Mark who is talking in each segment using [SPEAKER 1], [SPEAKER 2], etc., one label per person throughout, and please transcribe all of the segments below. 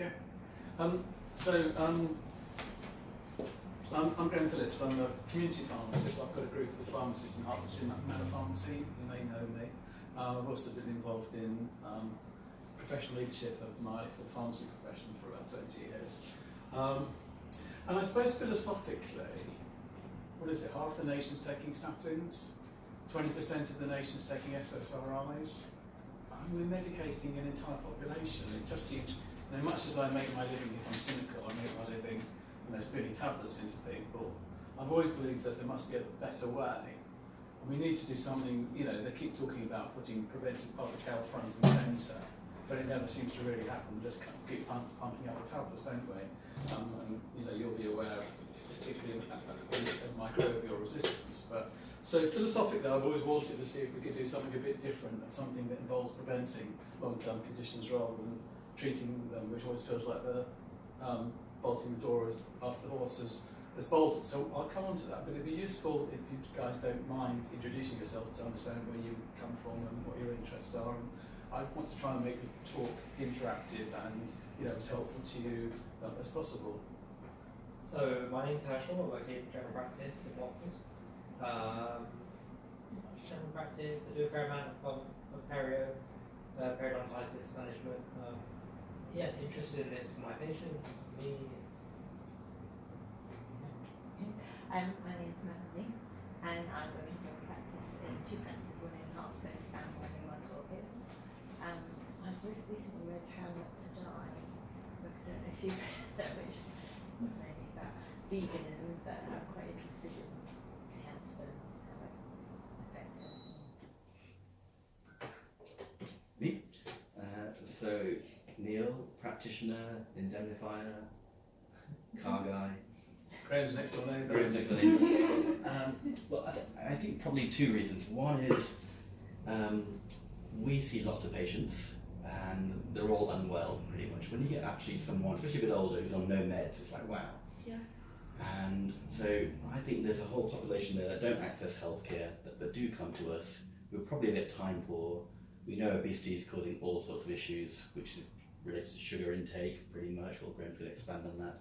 [SPEAKER 1] Okay. I'm Graham Phillips. I'm a community pharmacist. I've got a group of pharmacists in Hertfordshire, Manor Pharmacy. You may know me. I've also been involved in professional leadership of my pharmacy profession for about 20 years. And I suppose philosophically, what is it? Half the nation's taking statins, 20% of the nation's taking SSRIs. We're medicating an entire population. It just seems, much as I make my living, if I'm cynical, I make my living, spitting tablets into people. I've always believed that there must be a better way. And we need to do something, they keep talking about putting preventive public health front and centre, but it never seems to really happen. We just keep pumping out the tablets, don't we? And you'll be aware, particularly of microbial resistance. So philosophically, I've always wanted to see if we could do something a bit different, and something that involves preventing long-term conditions rather than treating them, which always feels like the bolting the door after the horse has bolted. So I'll come on to that, but it'd be useful if you guys don't mind introducing yourselves to understand where you come from and what your interests are. And I want to try and make the talk interactive and as helpful to you as possible.
[SPEAKER 2] So my name's Herschel. I work in general practice in Watford. General practice. I do a fair amount of periodontitis management. Interested in this for my patients, for me.
[SPEAKER 3] My name is Melanie, and I work in general practice in two practices, one in Hertford and one in Westwalk. I've recently read How Not to Die. I don't know if you've read that, which is mainly about veganism, but I'm quite interested in health and how it affects it.
[SPEAKER 4] Me? So, Neil, practitioner, indemnifier, car guy.
[SPEAKER 1] Graham's next door neighbour.
[SPEAKER 4] Graham's next door neighbour. Well, I think probably two reasons. One is we see lots of patients and they're all unwell pretty much. When you get actually someone, especially a bit older, who's on no meds, it's like, wow.
[SPEAKER 3] Yeah.
[SPEAKER 4] And so I think there's a whole population there that don't access healthcare, but do come to us. We're probably a bit time poor. We know obesity is causing all sorts of issues, which is related to sugar intake pretty much. Well, Graham's going to expand on that.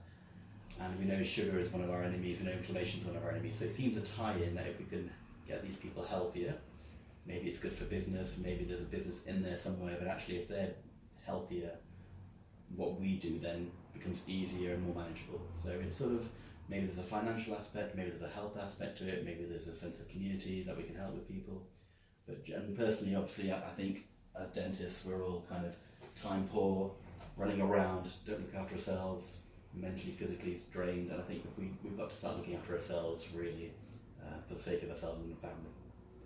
[SPEAKER 4] And we know sugar is one of our enemies, we know inflammation is one of our enemies. So it seems a tie-in that if we can get these people healthier, maybe it's good for business, maybe there's a business in there somewhere, but actually if they're healthier, what we do then becomes easier and more manageable. So it's sort of, maybe there's a financial aspect, maybe there's a health aspect to it, maybe there's a sense of community that we can help with people. But personally, obviously, I think as dentists, we're all kind of time poor, running around, don't look after ourselves, mentally, physically drained, and I think if we've got to start looking after ourselves really for the sake of ourselves and the family.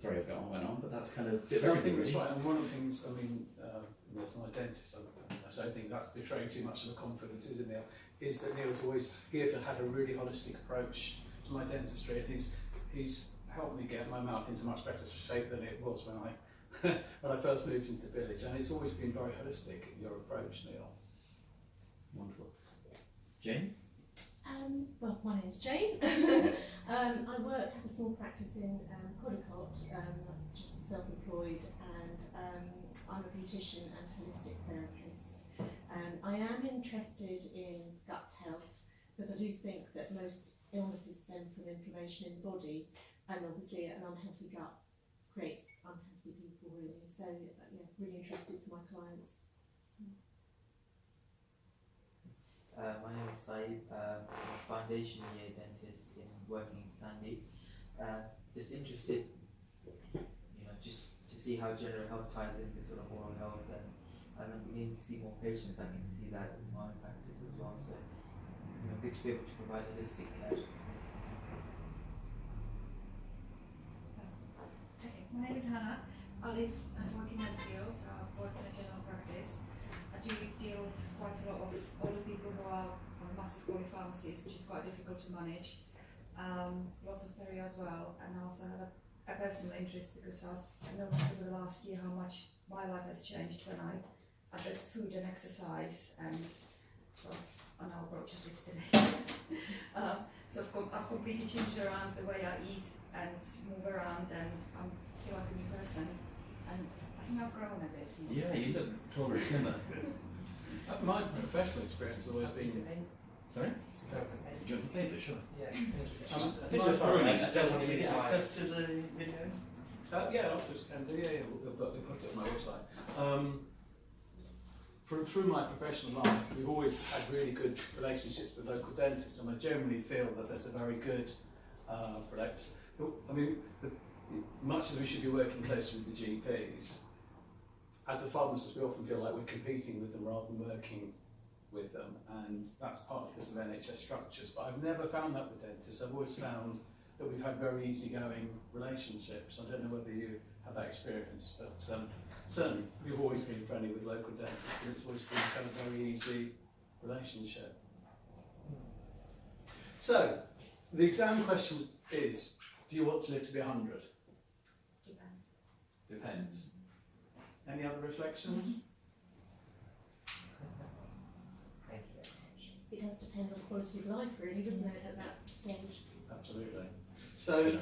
[SPEAKER 4] Sorry I've gone on, but that's kind of a bit of everything, really.
[SPEAKER 1] Right, and one of the things, as my dentist, I don't think that's betraying too much of a confidence, is it, Neil? Is that Neil's always had a really holistic approach to my dentistry, and he's helped me get my mouth into much better shape than it was when I first moved into the village, and it's always been very holistic, your approach, Neil.
[SPEAKER 4] Wonderful. Jane?
[SPEAKER 5] Well, my name's Jane. I work at a small practice in Codicott, just self-employed, and I'm a beautician and holistic therapist. I am interested in gut health because I do think that most illnesses stem from inflammation in the body, and obviously an unhealthy gut creates unhealthy people, really. So, yeah, really interested for my clients. So.
[SPEAKER 6] My name is Saeed, I'm a foundation year dentist working in Sandy. Just interested, just to see how general health ties in with sort of oral health, and I'm beginning to see more patients. I can see that in my practice as well. So, good to be able to provide holistic care.
[SPEAKER 7] Okay, my name is Hannah. I live and work in Enfield. I've worked in a general practice. I do deal with quite a lot of older people who are on massive polypharmacies, which is quite difficult to manage. Lots of perio as well, and I also have a personal interest because I've noticed over the last year how much my life has changed when I addressed food and exercise, and sort of on our approach at least today. So I've completely changed around the way I eat and move around, and I feel like a new person. And I think I've grown a bit.
[SPEAKER 4] Yeah, you look taller and slimmer.
[SPEAKER 1] My professional experience has always been. Sorry?
[SPEAKER 4] Do you want to play it? Sure.
[SPEAKER 2] Yeah, thank you.
[SPEAKER 4] I think
[SPEAKER 1] My
[SPEAKER 4] that's all right.
[SPEAKER 2] I
[SPEAKER 4] Just
[SPEAKER 2] don't
[SPEAKER 4] don't
[SPEAKER 2] want
[SPEAKER 4] want
[SPEAKER 2] to
[SPEAKER 4] to get
[SPEAKER 2] use my-
[SPEAKER 4] access to the video.
[SPEAKER 1] Yeah, I'll just we'll put it on my website. Through my professional life, we've always had really good relationships with local dentists, and I generally feel that there's a very good much as we should be working closely with the GPs, as a pharmacist we often feel like we're competing with them rather than working with them, and that's partly because of NHS structures, but I've never found that with dentists. I've always found that we've had very easygoing relationships. I don't know whether you have that experience, but certainly we've always been friendly with local dentists, and it's always been kind of a very easy relationship. So, the exam question is, do you want to live to be 100? Depends. Any other reflections?
[SPEAKER 2] Thank you very much.
[SPEAKER 5] It does depend on quality of life, really, doesn't it, at that stage?
[SPEAKER 1] Absolutely. So,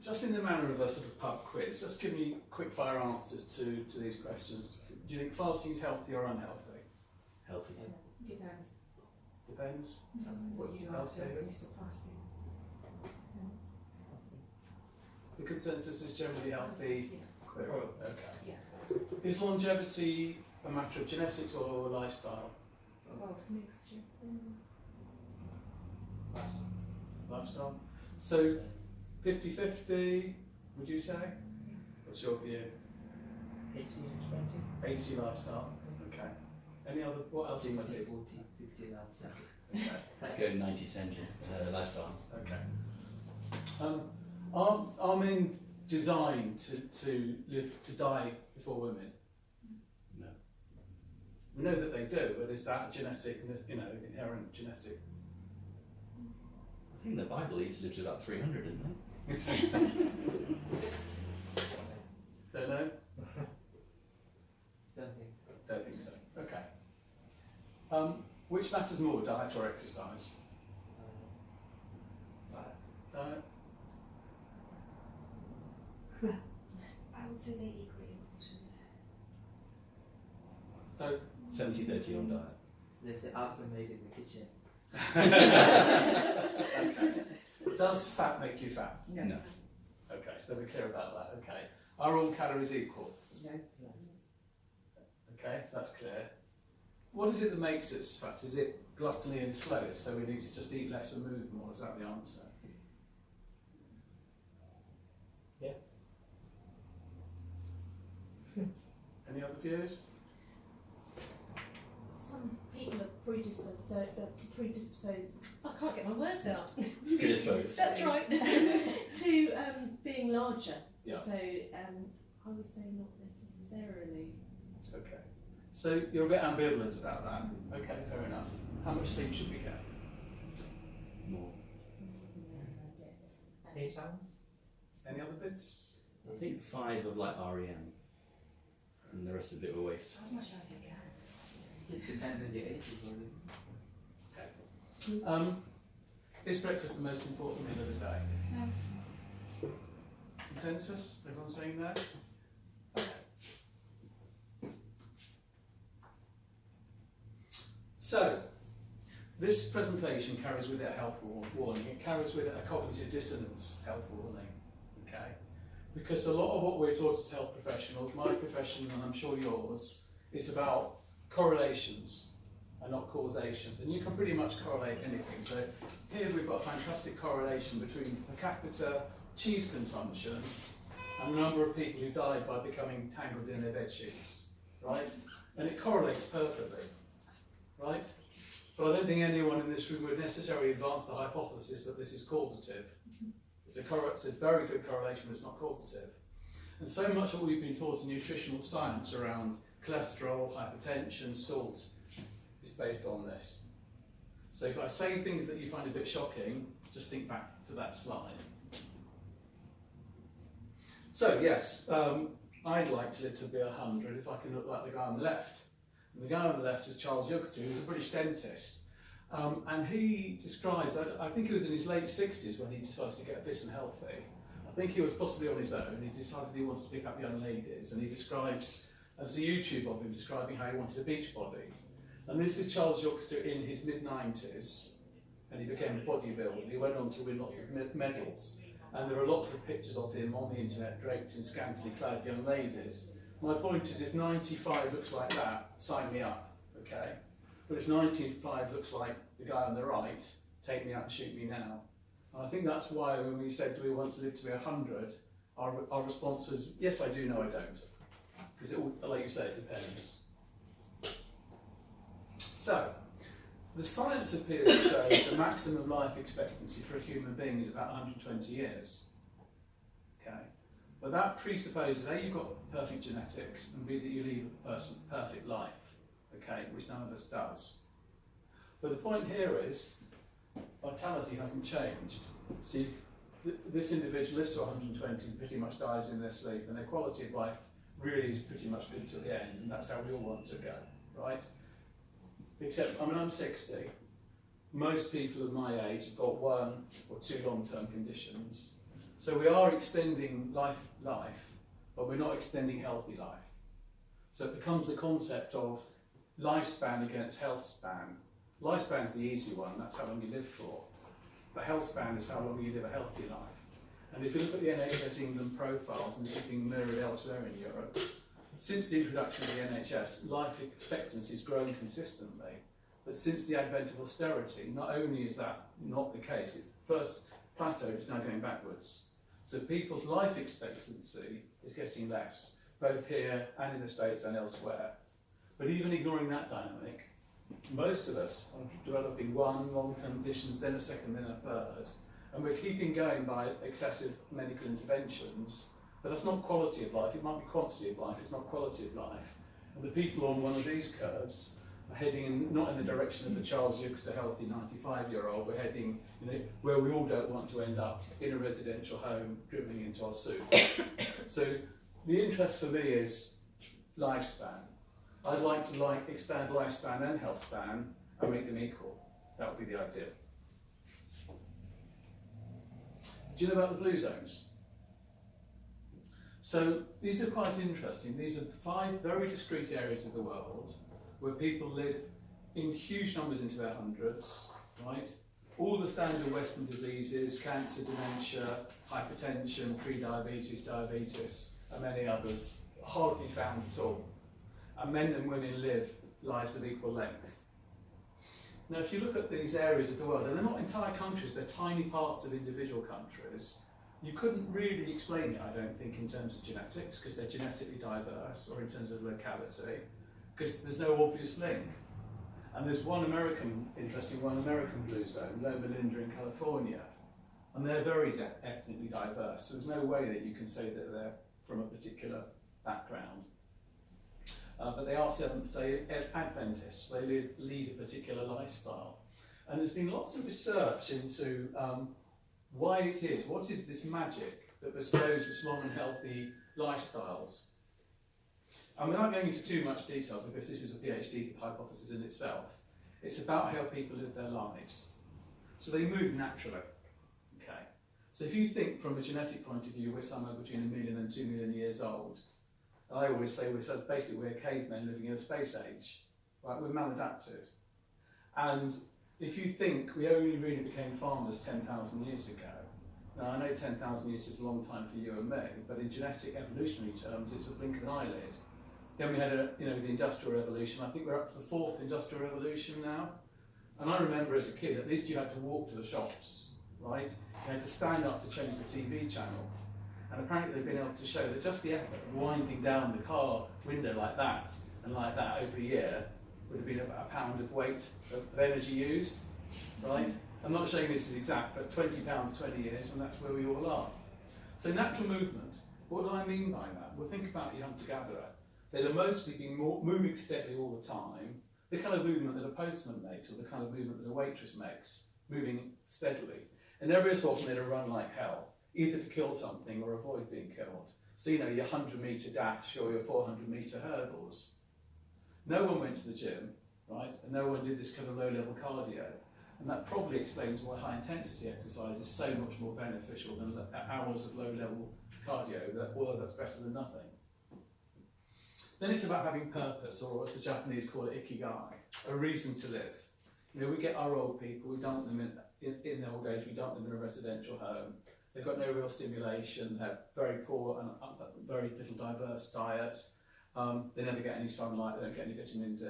[SPEAKER 1] just in the manner of a sort of pub quiz, just give me quick fire answers to these questions. Do you think fasting is healthy or unhealthy?
[SPEAKER 4] Healthy.
[SPEAKER 7] Depends
[SPEAKER 1] Depends.
[SPEAKER 7] what you do after when you stop fasting.
[SPEAKER 1] The consensus is generally healthy.
[SPEAKER 7] Yeah.
[SPEAKER 1] Okay.
[SPEAKER 7] Yeah.
[SPEAKER 1] Is longevity a matter of genetics or lifestyle?
[SPEAKER 7] Both.
[SPEAKER 5] Mixture.
[SPEAKER 1] Lifestyle. So 50-50, would you say? What's your view?
[SPEAKER 2] 80 and 20?
[SPEAKER 1] 80 lifestyle. Okay. Any other? What else?
[SPEAKER 6] 60,
[SPEAKER 1] do you
[SPEAKER 6] 40, 60 lifestyle.
[SPEAKER 1] Okay.
[SPEAKER 4] Go 90-10 lifestyle.
[SPEAKER 1] Okay. Are men designed to live to die before women?
[SPEAKER 4] No.
[SPEAKER 1] We know that they do, but is that genetic? Inherent genetic?
[SPEAKER 4] I think the Bible used to live to about 300, didn't they?
[SPEAKER 1] Don't know.
[SPEAKER 6] Don't think so.
[SPEAKER 1] Don't think so. Okay. Which matters more, diet or exercise? Diet.
[SPEAKER 7] I would say they're equally important.
[SPEAKER 1] So
[SPEAKER 4] 70-30 on diet.
[SPEAKER 6] They say apps are made in the kitchen.
[SPEAKER 1] okay. Does fat make you fat?
[SPEAKER 4] No.
[SPEAKER 1] Okay, so we're clear about that. Okay. Are all calories equal?
[SPEAKER 6] No.
[SPEAKER 1] Okay, so that's clear. What is it that makes us fat? Is it gluttony and sloth? So we need to just eat less and move more? Is that the answer?
[SPEAKER 2] Yes.
[SPEAKER 1] Any other views?
[SPEAKER 5] Some people are predisposed, I can't get my words out.
[SPEAKER 4] Predisposed.
[SPEAKER 5] That's right. To being larger.
[SPEAKER 1] Yeah.
[SPEAKER 5] So I would say not necessarily.
[SPEAKER 1] Okay. So you're a bit ambivalent about that. Okay, fair enough. How much sleep should we get?
[SPEAKER 4] More.
[SPEAKER 2] 8 hours?
[SPEAKER 1] Any other bits?
[SPEAKER 4] I think 5 of like REM, and the rest of it were waste.
[SPEAKER 7] As much as you can.
[SPEAKER 6] It depends on your age as well.
[SPEAKER 1] Okay. Is breakfast the most important meal of the day?
[SPEAKER 7] No.
[SPEAKER 1] Consensus? Everyone saying no? Okay. So, this presentation carries with it a health warning. It carries with it a cognitive dissonance health warning. Okay? Because a lot of what we're taught as health professionals, my profession and I'm sure yours, is about correlations and not causations. And you can pretty much correlate anything. So here we've got a fantastic correlation between per capita cheese consumption and the number of people who died by becoming tangled in their bed sheets, right? And it correlates perfectly, right? But I don't think anyone in this room would necessarily advance the hypothesis that this is causative. It's a very good correlation, but it's not causative. And so much of what we've been taught in nutritional science around cholesterol, hypertension, salt, is based on this. So if I say things that you find a bit shocking, just think back to that slide. So yes, I'd like to live to be 100 if I can look like the guy on the left. And the guy on the left is Charles Yuxter, who's a British dentist. And he describes, I think it was in his late 60s when he decided to get fit and healthy. think he was possibly on his own. He decided he wanted to pick up young ladies, and he describes, there's a YouTube of him describing how he wanted a beach body. And this is Charles Youngster in his mid-90s, and he became a bodybuilder. He went on to win lots of medals, and there are lots of pictures of him on the internet draped in scantily clad young ladies. My point is, if 95 looks like that, sign me up, okay? But if 95 looks like the guy on the right, take me out and shoot me now. And I think that's why when we said, do we want to live to be 100, our response was, yes, I do, no, I don't. Because it all, like you say, it depends. So, the science appears to show that the maximum life expectancy for a human being is about 120 years. Okay? But that presupposes, A, you've got perfect genetics, and B, that you lead a person perfect life, okay, which none of us does. But the point here is, vitality hasn't changed. So this individual lives to 120 and pretty much dies in their sleep, and their quality of life really is pretty much good to the end, and that's how we all want to go, right? Except, I mean, I'm 60. Most people of my age have got 1 or 2 long-term conditions. So we are extending life, but we're not extending healthy life. So it becomes the concept of lifespan against health span. Lifespan's the easy one, that's how long you live for. But health span is how long you live a healthy life. And if you look at the NHS England profiles, and this is being mirrored elsewhere in Europe, since the introduction of the NHS, life expectancy has grown consistently. But since the advent of austerity, not only is that not the case, it first plateaued, it's now going backwards. So people's life expectancy is getting less, both here and in the States and elsewhere. But even ignoring that dynamic, most of us are developing 1 long-term conditions, then a second, then a third. And we're keeping going by excessive medical interventions. But that's not quality of life, it might be quantity of life, it's not quality of life. And the people on one of these curves are heading in, not in the direction of the Charles Youngster healthy 95-year-old, we're heading where we all don't want to end up, in a residential home, dribbling into our soup. So the interest for me is lifespan. I'd like to expand lifespan and health span and make them equal. That would be the ideal. Do you know about the blue zones? So these are quite interesting. These are 5 very discrete areas of the world where people live in huge numbers into their hundreds, right? All the standard Western diseases, cancer, dementia, hypertension, pre-diabetes, diabetes, and many others, hardly found at all. And men and women live lives of equal length. Now, if you look at these areas of the world, and they're not entire countries, they're tiny parts of individual countries, you couldn't really explain it, I don't think, in terms of genetics, because they're genetically diverse, or in terms of locality, because there's no obvious link. And there's one American blue zone, Loma Linda in California, and they're very ethnically diverse, so there's no way that you can say that they're from a particular background. But they are Seventh-day Adventists, they lead a particular lifestyle. And there's been lots of research into why it is, what is this magic that bestows this long and healthy lifestyles. And without going into too much detail, because this is a PhD hypothesis in itself, it's about how people live their lives. So they move naturally, okay? So if you think from a genetic point of view, we're somewhere between 1 million and 2 million years old. And I always say we're cavemen living in a space age, right? We're maladapted. And if you think we only really became farmers 10,000 years ago, now I know 10,000 years is a long time for you and me, but in genetic evolutionary terms, it's a blink of an eyelid. Then we had the Industrial Revolution. I think we're up to the 4th Industrial Revolution now. And I remember as a kid, at least you had to walk to the shops, right? You had to stand up to change the TV channel. And apparently they've been able to show that just the effort of winding down the car window like that and like that over a year would have been about a pound of weight of energy used, right? I'm not saying this is exact, but 20 pounds, 20 years, and that's where we all are. So natural movement, what do I mean by that? Well, think about your hunter-gatherer. They'll mostly be moving steadily all the time, the kind of movement that a postman makes, or the kind of movement that a waitress makes, moving steadily. And every so often they'd run like hell, either to kill something or avoid being killed. So, your 100-metre dash or your 400-metre hurdles. No one went to the gym, right? And no one did this kind of low-level cardio. And that probably explains why high intensity exercise is so much more beneficial than hours of low level cardio that's better than nothing. Then it's about having purpose, or as the Japanese call it, ikigai, a reason to live. You know, we get our old people, we dump them in their old age, we dump them in a residential home. They've got no real stimulation, they have very poor and very little diverse diet. They never get any sunlight, they don't get any vitamin D.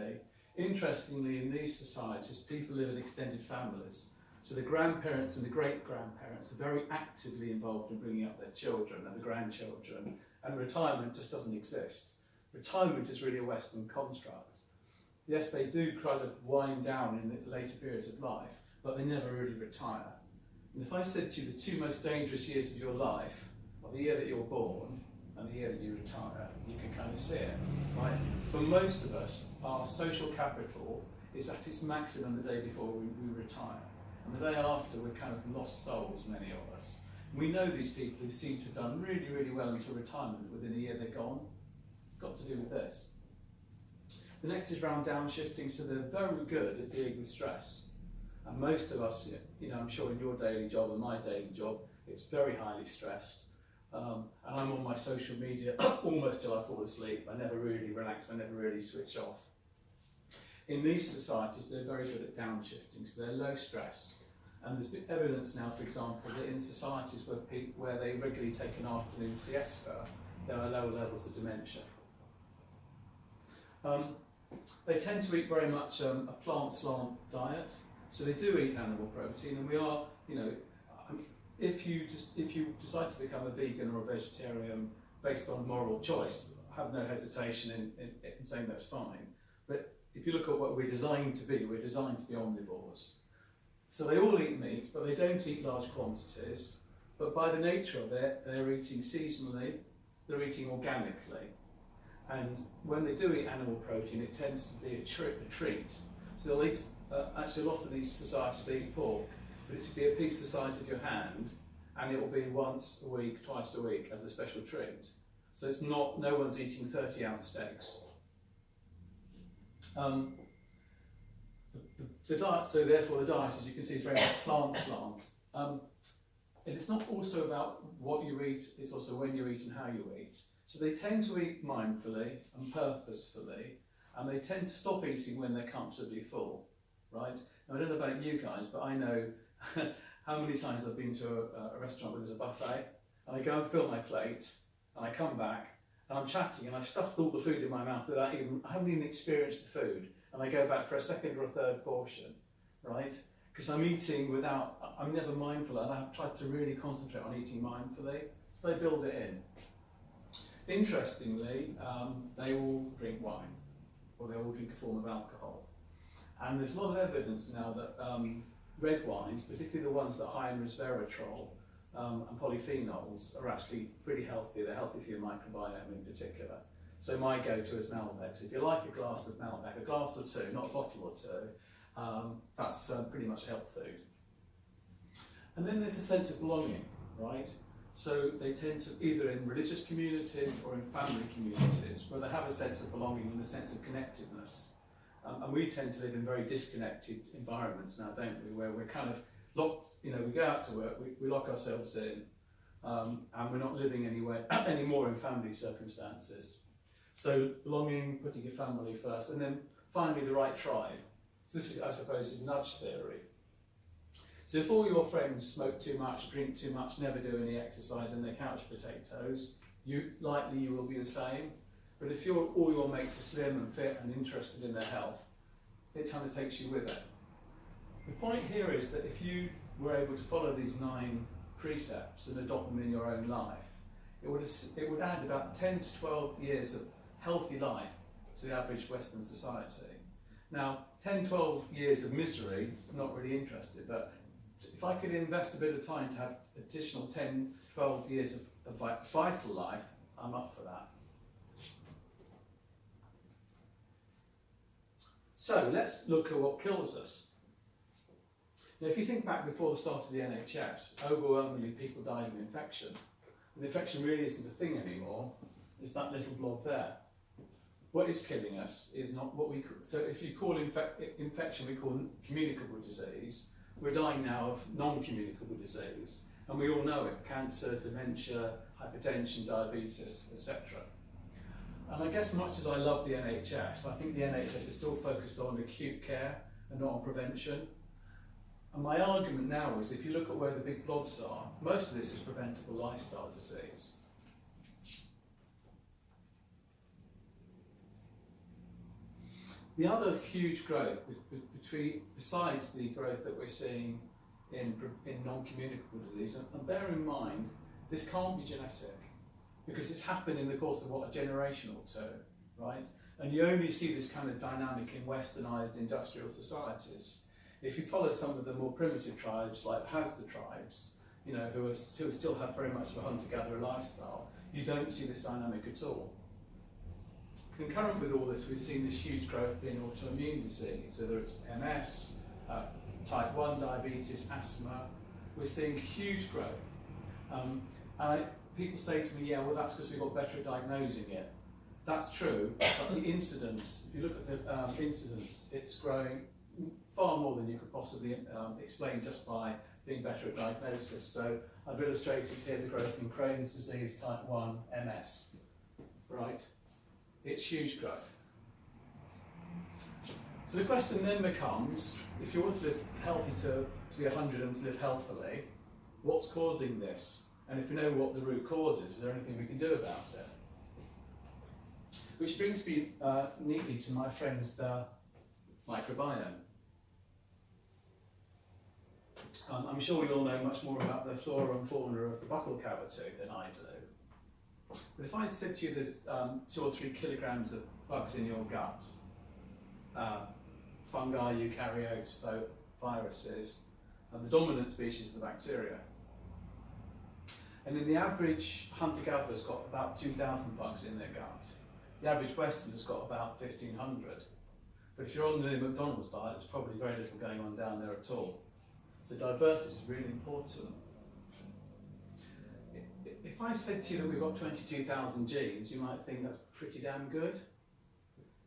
[SPEAKER 1] Interestingly, in these societies, people live in extended families. So the grandparents and the great-grandparents are very actively involved in bringing up their children and the grandchildren, and retirement just doesn't exist. Retirement is really a Western construct. Yes, they do kind of wind down in the later periods of life, but they never really retire. And if I said to you the two most dangerous years of your life are the year that you're born and the year that you retire, you can kind of see it, right? For most of us, our social capital is at its maximum the day before we retire. And the day after, we're kind of lost souls, many of us. And we know these people who seem to have done really, really well until retirement. Within a year, they're gone. It's got to do with this. The next is around downshifting, so they're very good at dealing with stress. And most of us, you know, I'm sure in your daily job and my daily job, it's very highly stressed. And I'm on my social media almost till I fall asleep. I never really relax, I never really switch off. In these societies, they're very good at downshifting, so they're low stress. And there's been evidence now, for example, that in societies where they regularly take an afternoon siesta, there are lower levels of dementia. They tend to eat very much a plant slant diet, so they do eat animal protein, and we are, you know, if you decide to become a vegan or a vegetarian based on moral choice, I have no hesitation in saying that's fine. But if you look at what we're designed to be, we're designed to be omnivores. So they all eat meat, but they don't eat large quantities. But by the nature of it, they're eating seasonally, they're eating organically. And when they do eat animal protein, it tends to be a treat. So they'll eat, actually a lot of these societies, they eat pork, but it will be a piece the size of your hand, and it will be once a week, twice a week as a special treat. So it's not, no one's eating 30-ounce steaks. The diet, so therefore the diet, as you can see, is very much plant slant. And it's not also about what you eat, it's also when you eat and how you eat. So they tend to eat mindfully and purposefully, and they tend to stop eating when they're comfortably full, right? Now, I don't know about you guys, but I know how many times I've been to a restaurant where there's a buffet, and I go and fill my plate, and I come back, and I'm chatting, and I've stuffed all the food in my mouth without I haven't even experienced the food, and I go back for a second or a third portion, right? Because I'm eating without, I'm never mindful, and I've tried to really concentrate on eating mindfully, so they build it in. Interestingly, they all drink wine, or they all drink a form of alcohol. And there's a lot of evidence now that red wines, particularly the ones that are high in resveratrol and polyphenols, are actually pretty healthy. They're healthy for your microbiome in particular. So my go-to is Malbec. So if you like a glass of Malbec, a glass or two, not a bottle or two, that's pretty much health food. And then there's a sense of belonging, right? So they tend to, either in religious communities or in family communities, where they have a sense of belonging and a sense of connectedness. And we tend to live in very disconnected environments now, don't we? Where we're kind of locked, you know, we go out to work, we lock ourselves in, and we're not living anymore in family circumstances. So belonging, putting your family first, and then finally the right tribe. So this is, I suppose, is nudge theory. So if all your friends smoke too much, drink too much, never do any exercise, and they're couch potatoes, you will be the same. But if all your mates are slim and fit and interested in their health, it kind of takes you with it. The point here is that if you were able to follow these 9 precepts and adopt them in your own life, it would add about 10 to 12 years of healthy life to the average Western society. Now, 10, 12 years of misery, I'm not really interested, but if I could invest a bit of time to have additional 10, 12 years of vital life, I'm up for that. So let's look at what kills us. Now, if you think back before the start of the NHS, overwhelmingly people died of infection. And infection really isn't a thing anymore. It's that little blob there. What is killing us is not what we call, so if you call infection, we call communicable disease, we're dying now of non-communicable disease, and we all know it: cancer, dementia, hypertension, diabetes, etc. And I guess much as I love the NHS, I think the NHS is still focused on acute care and not on prevention. And my argument now is, if you look at where the big blobs are, most of this is preventable lifestyle disease. The other huge growth, besides the growth that we're seeing in non-communicable disease, and bear in mind, this can't be genetic, because it's happened in the course of, what, a generation or two, right? And you only see this kind of dynamic in westernised industrial societies. If you follow some of the more primitive tribes, like Hazda tribes, you know, who still have very much of a hunter-gatherer lifestyle, you don't see this dynamic at all. Concurrent with all this, we've seen this huge growth in autoimmune disease, whether it's MS, type 1 diabetes, asthma. We're seeing huge growth. People say to me, yeah, well, that's because we got better at diagnosing it. That's true, but the incidence, if you look at the incidence, it's growing far more than you could possibly explain just by being better at diagnosis. So I've illustrated here the growth in Crohn's disease, type 1, MS, right? It's huge growth. So the question then becomes, if you want to live healthy to be 100 and to live healthily, what's causing this? And if we know what the root cause is there anything we can do about it? Which brings me neatly to my friends, the microbiome. I'm sure you all know much more about the flora and fauna of the buccal cavity than I do. But if I said to you there's 2 or 3 kilograms of bugs in your gut, fungi, eukaryotes, viruses, and the dominant species is the bacteria. And in the average hunter-gatherer's got about 2,000 bugs in their gut. The average Westerner's got about 1,500. But if you're on the McDonald's diet, there's probably very little going on down there at all. So diversity is really important. If I said to you that we've got 22,000 genes, you might think that's pretty damn good.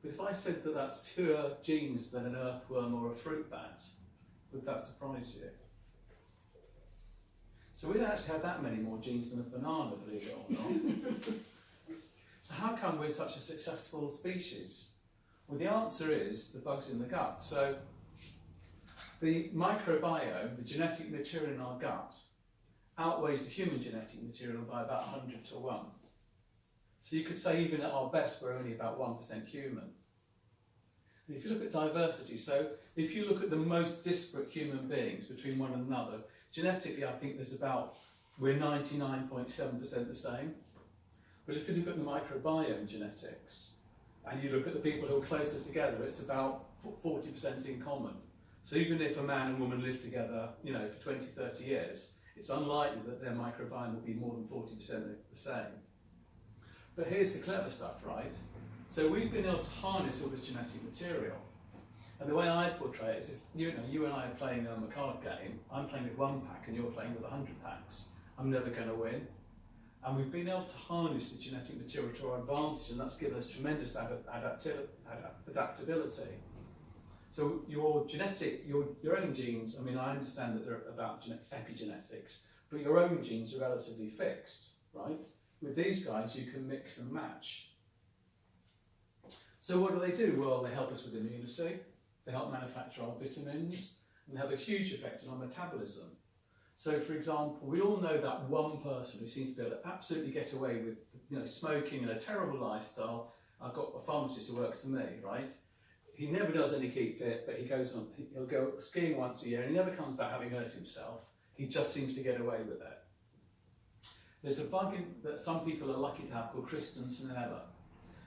[SPEAKER 1] But if I said that that's fewer genes than an earthworm or a fruit bat, would that surprise you? So we don't actually have that many more genes than a banana, believe it or not. So how come we're such a successful species? Well, the answer is the bugs in the gut. So the microbiome, the genetic material in our gut, outweighs the human genetic material by about 100 to 1. So you could say even at our best we're only about 1% human. And if you look at diversity, so if you look at the most disparate human beings between one another, genetically I think we're 99.7% the same. But if you look at the microbiome genetics, and you look at the people who are closest together, it's about 40% in common. So even if a man and woman live together, you know, for 20, 30 years, it's unlikely that their microbiome will be more than 40% the same. But here's the clever stuff, right? So we've been able to harness all this genetic material. And the way I portray it is, if you and I are playing a card game, I'm playing with 1 pack and you're playing with 100 packs. I'm never going to win. And we've been able to harness the genetic material to our advantage, and that's given us tremendous adaptability. So your own genes, I mean, I understand that they're about epigenetics, but your own genes are relatively fixed, right? With these guys, you can mix and match. So what do? Well, they help us with immunity, they help manufacture our vitamins, and they have a huge effect on our metabolism. So, for example, we all know that one person who seems to be able to absolutely get away with, smoking and a terrible lifestyle. I've got a pharmacist who works for me, right? He never does any keep fit, but he'll go skiing once a year and he never comes back having hurt himself. He just seems to get away with it. There's a bug that some people are lucky to have called Tristan-Sinella.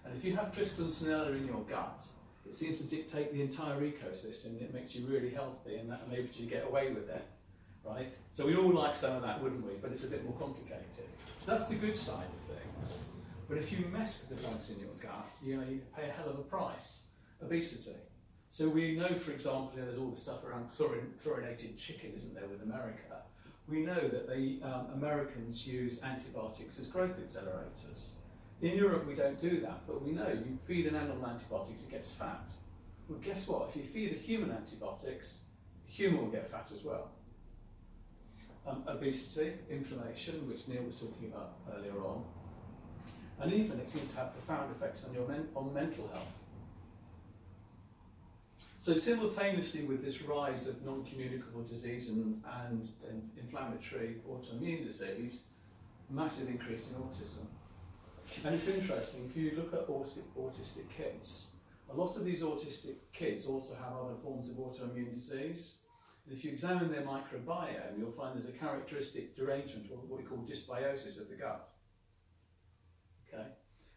[SPEAKER 1] And if you have Tristan-Sinella in your gut, it seems to dictate the entire ecosystem, and it makes you really healthy, and that enables you to get away with it, right? So we'd all like some of that, wouldn't we? But it's a bit more complicated. So that's the good side of things. But if you mess with the bugs in your gut, you pay a hell of a price. Obesity. So we know, for example, there's all the stuff around chlorinated chicken, isn't there, with America? We know that the Americans use antibiotics as growth accelerators. In Europe, we don't do that, but we know you feed an animal antibiotics, it gets fat. Well, guess what? If you feed a human antibiotics, Human will get fat as well. Obesity, inflammation, which Neil was talking about earlier on, and even it seems to have profound effects on your mental health. So simultaneously with this rise of non-communicable disease and inflammatory autoimmune disease, massive increase in autism. And it's interesting, if you look at autistic kids, a lot of these autistic kids also have other forms of autoimmune disease. And if you examine their microbiome, you'll find there's a characteristic derangement, or what we call dysbiosis of the gut. Okay?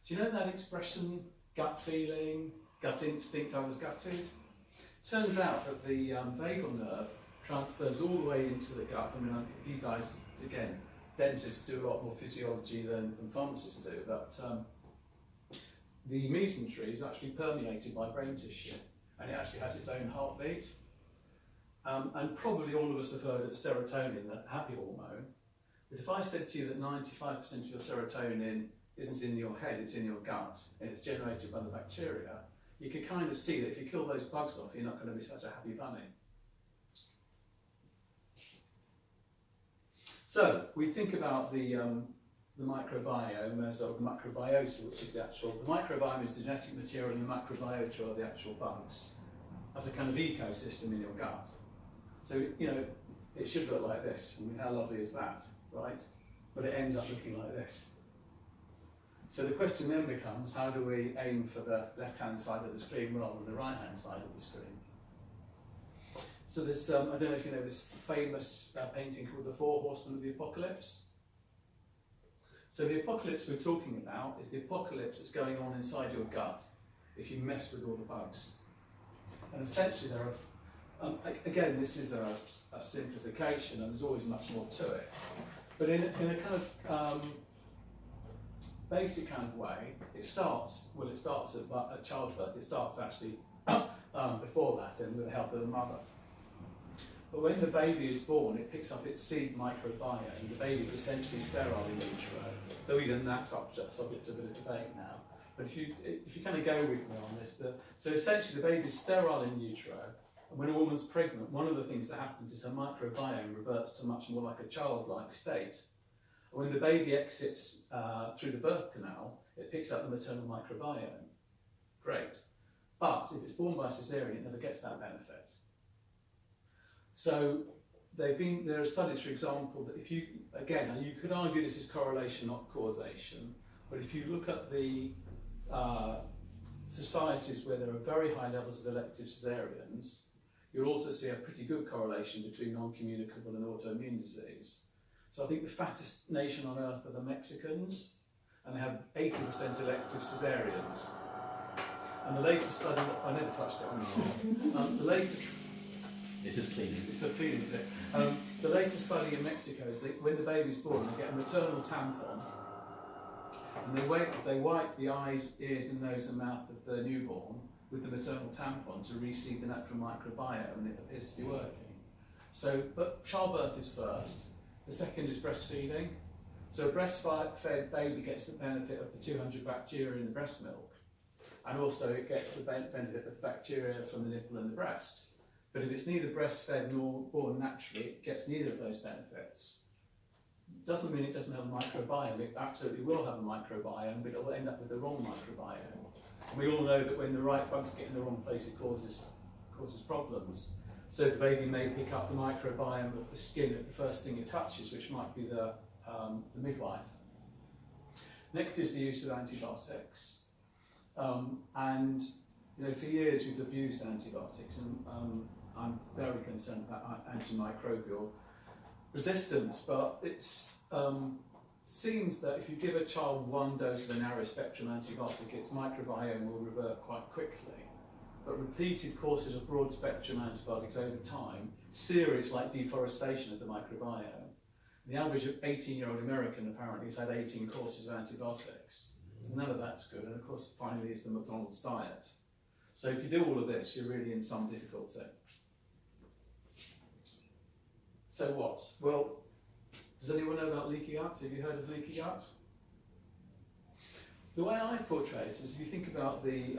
[SPEAKER 1] Do you know that expression, gut feeling, gut instinct, I was gutted? Turns out that the vagal nerve transfers all the way into the gut. I mean, you guys, again, dentists do a lot more physiology than pharmacists do, but the mesentery is actually permeated by brain tissue, and it actually has its own heartbeat. And probably all of us have heard of serotonin, the happy hormone. But if I said to you that 95% of your serotonin isn't in your head, it's in your gut, and it's generated by the bacteria, you could kind of see that if you kill those bugs off, you're not going to be such a happy bunny. So we think about the microbiome as the microbiota, which is the microbiome is the genetic material, and the microbiota are the actual bugs, as a kind of ecosystem in your gut. So, you know, it should look like this. I mean, how lovely is that, right? But it ends up looking like this. So the question then becomes, how do we aim for the left-hand side of the screen rather than the right-hand side of the screen? So there's, I don't know if you know this famous painting called The Four Horsemen of the Apocalypse. So the apocalypse we're talking about is the apocalypse that's going on inside your gut if you mess with all the bugs. And essentially there are, again, this is a simplification, and there's always much more to it. But in a kind of basic kind of way, it starts at childbirth. It starts actually before that, and with the help of the mother. But when the baby is born, it picks up its seed microbiome, and the baby is essentially sterile in utero, though even that's subject to a bit of debate now. But if you kind of go with me on this, so essentially the baby is sterile in utero, and when a woman's pregnant, one of the things that happens is her microbiome reverts to much more like a childlike state. And when the baby exits through the birth canal, it picks up the maternal microbiome. Great. But if it's born by cesarean, it never gets that benefit. So there are studies, for example, that if you, again, you could argue this is correlation, not causation, but if you look at the societies where there are very high levels of elective cesareans, you'll also see a pretty good correlation between non-communicable and autoimmune disease. So I think the fattest nation on earth are the Mexicans, and they have 80% elective cesareans. And the latest study, I never touched it, honestly. The latest...
[SPEAKER 4] This is clean.
[SPEAKER 1] It's so clean, is it? The latest study in Mexico is that when the baby's born, they get a maternal tampon, and they wipe the eyes, ears, and nose and mouth of the newborn with the maternal tampon to reseed the natural microbiome, and it appears to be working. So, but childbirth is first. The second is breastfeeding. So a breastfed baby gets the benefit of the 200 bacteria in the breast milk, and also it gets the benefit of bacteria from the nipple and the breast. But if it's neither breastfed nor born naturally, it gets neither of those benefits. Doesn't mean it doesn't have a microbiome. It absolutely will have a microbiome, but it will end up with the wrong microbiome. And we all know that when the right bugs get in the wrong place, it causes problems. So the baby may pick up the microbiome of the skin of the first thing it touches, which might be the midwife. Next is the use of antibiotics. And you know, for years we've abused antibiotics, and I'm very concerned about antimicrobial resistance, but it seems that if you give a child one dose of a narrow spectrum antibiotic, its microbiome will revert quite quickly. But repeated courses of broad spectrum antibiotics over time, serious like deforestation of the microbiome. The average 18-year-old American apparently has had 18 courses of antibiotics. So none of that's good, and of course finally is the McDonald's diet. So if you do all of this, you're really in some difficulty. So what? Well, does anyone know about leaky gut? Have you heard of leaky gut? The way I portray it is, if you think about the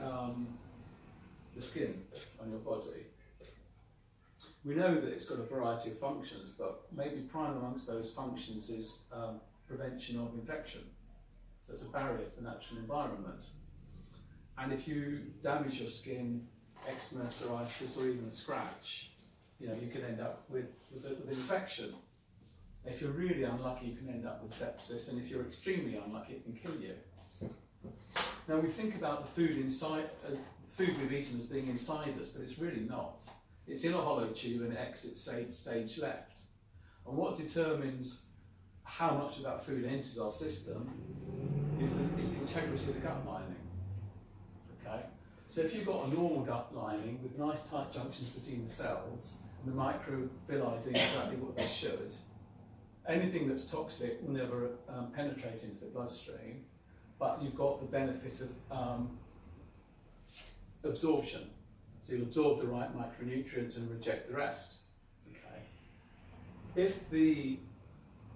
[SPEAKER 1] skin on your body, We know that it's got a variety of functions, but maybe prime amongst those functions is prevention of infection. So it's a barrier to the natural environment. And if you damage your skin, eczema, psoriasis, or even a scratch, you know, you can end up with infection. If you're really unlucky, you can end up with sepsis, and if you're extremely unlucky, it can kill you. Now we think about the food inside, as the food we've eaten as being inside us, but it's really not. It's in a hollow tube and it exits stage left. And what determines how much of that food enters our system is the integrity of the gut lining. Okay? So if you've got a normal gut lining with nice tight junctions between the cells, and the microvilli do exactly what they should, anything that's toxic will never penetrate into the bloodstream, but you've got the benefit of absorption. So you'll absorb the right micronutrients and reject the rest. Okay. If the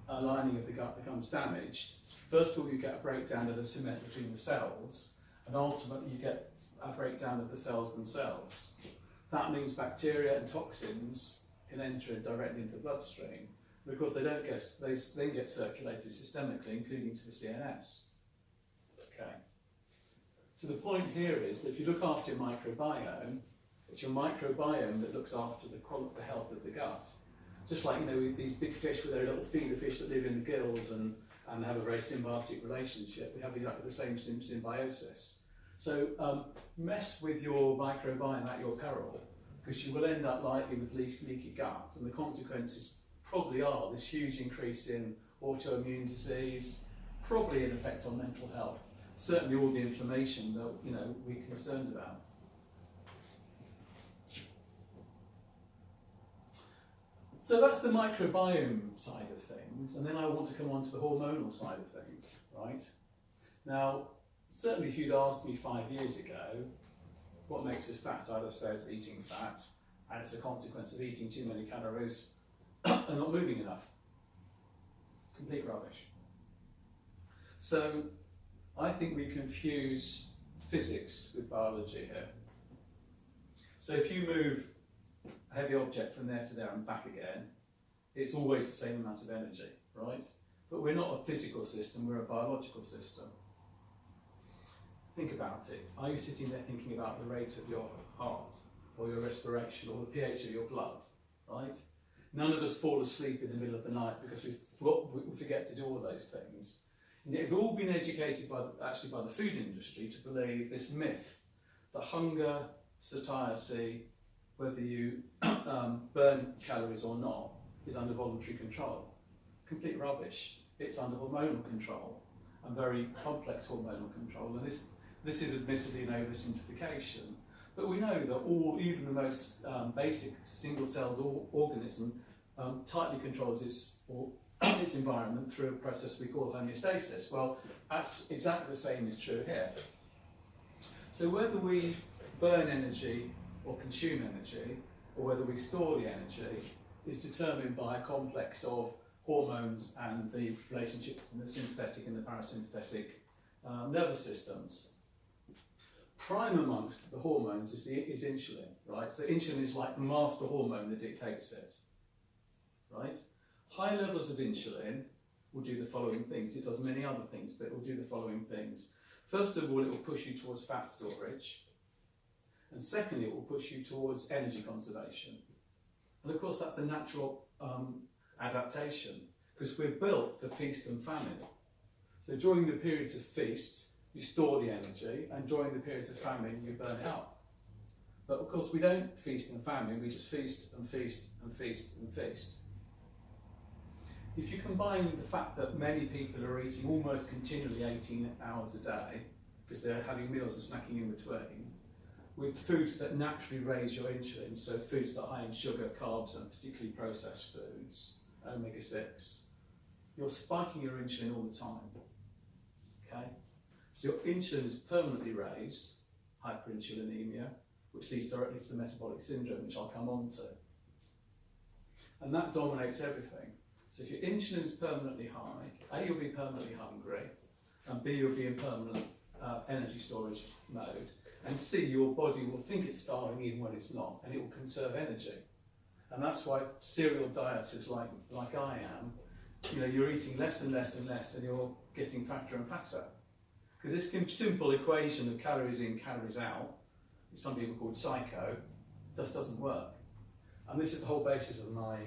[SPEAKER 1] lining of the gut becomes damaged, first of all you get a breakdown of the cement between the cells, and ultimately you get a breakdown of the cells themselves. That means bacteria and toxins can enter directly into the bloodstream, because they then get circulated systemically, including to the CNS. Okay. So the point here is that if you look after your microbiome, it's your microbiome that looks after the health of the gut. Just like, you know, with these big fish with their little feeder fish that live in the gills and have a very symbiotic relationship, we have exactly the same symbiosis. So mess with your microbiome at your peril, because you will end up likely with leaky gut, and the consequences probably are this huge increase in autoimmune disease, probably an effect on mental health, certainly all the inflammation that, you know, we're concerned about. So that's the microbiome side of things, and then I want to come on to the hormonal side of things, right? Now, certainly if you'd asked me 5 years ago, what makes us fat, I'd have said eating fat, and it's a consequence of eating too many calories and not moving enough. Complete rubbish. So I think we confuse physics with biology here. So if you move a heavy object from there to there and back again, it's always the same amount of energy, right? But we're not a physical system, we're a biological system. Think about it. Are you sitting there thinking about the rate of your heart, or your respiration, or the pH of your blood, right? None of us fall asleep in the middle of the night because we forget to do all those things. And yet we've all been educated by the food industry to believe this myth that hunger, satiety, whether you burn calories or not, is under voluntary control. Complete rubbish. It's under hormonal control, and very complex hormonal control. And this is admittedly an oversimplification, but we know that even the most basic single-celled organism tightly controls its environment through a process we call homeostasis. Well, exactly the same is true here. So whether we burn energy or consume energy, or whether we store the energy, is determined by a complex of hormones and the relationship between the sympathetic and the parasympathetic nervous systems. Prime amongst the hormones is insulin, right? So insulin is like the master hormone that dictates it, right? High levels of insulin will do the following things. It does many other things, but it will do the following things. First of all, it will push you towards fat storage. And secondly, it will push you towards energy conservation. And of course, that's a natural adaptation, because we're built for feast and famine. So during the periods of feast, you store the energy, and during the periods of famine, you burn it up. But of course, we don't feast and famine, we just feast and feast and feast and feast. If you combine the fact that many people are eating almost continually 18 hours a day, because they're having meals and snacking in between, with foods that naturally raise your insulin, so foods that are high in sugar, carbs, and particularly processed foods, omega-6, you're spiking your insulin all the time, okay? So your insulin is permanently raised, hyperinsulinemia, which leads directly to the metabolic syndrome, which I'll come on to. And that dominates everything. So if your insulin is permanently high, A, you'll be permanently hungry, and B, you'll be in permanent energy storage mode, and C, your body will think it's starving even when it's not, and it will conserve energy. And that's why serial dieters like I am, you know, you're eating less and less and less, and you're getting fatter and fatter. Because this simple equation of calories in, calories out, which some people call psycho, just doesn't work. And this is the whole basis of my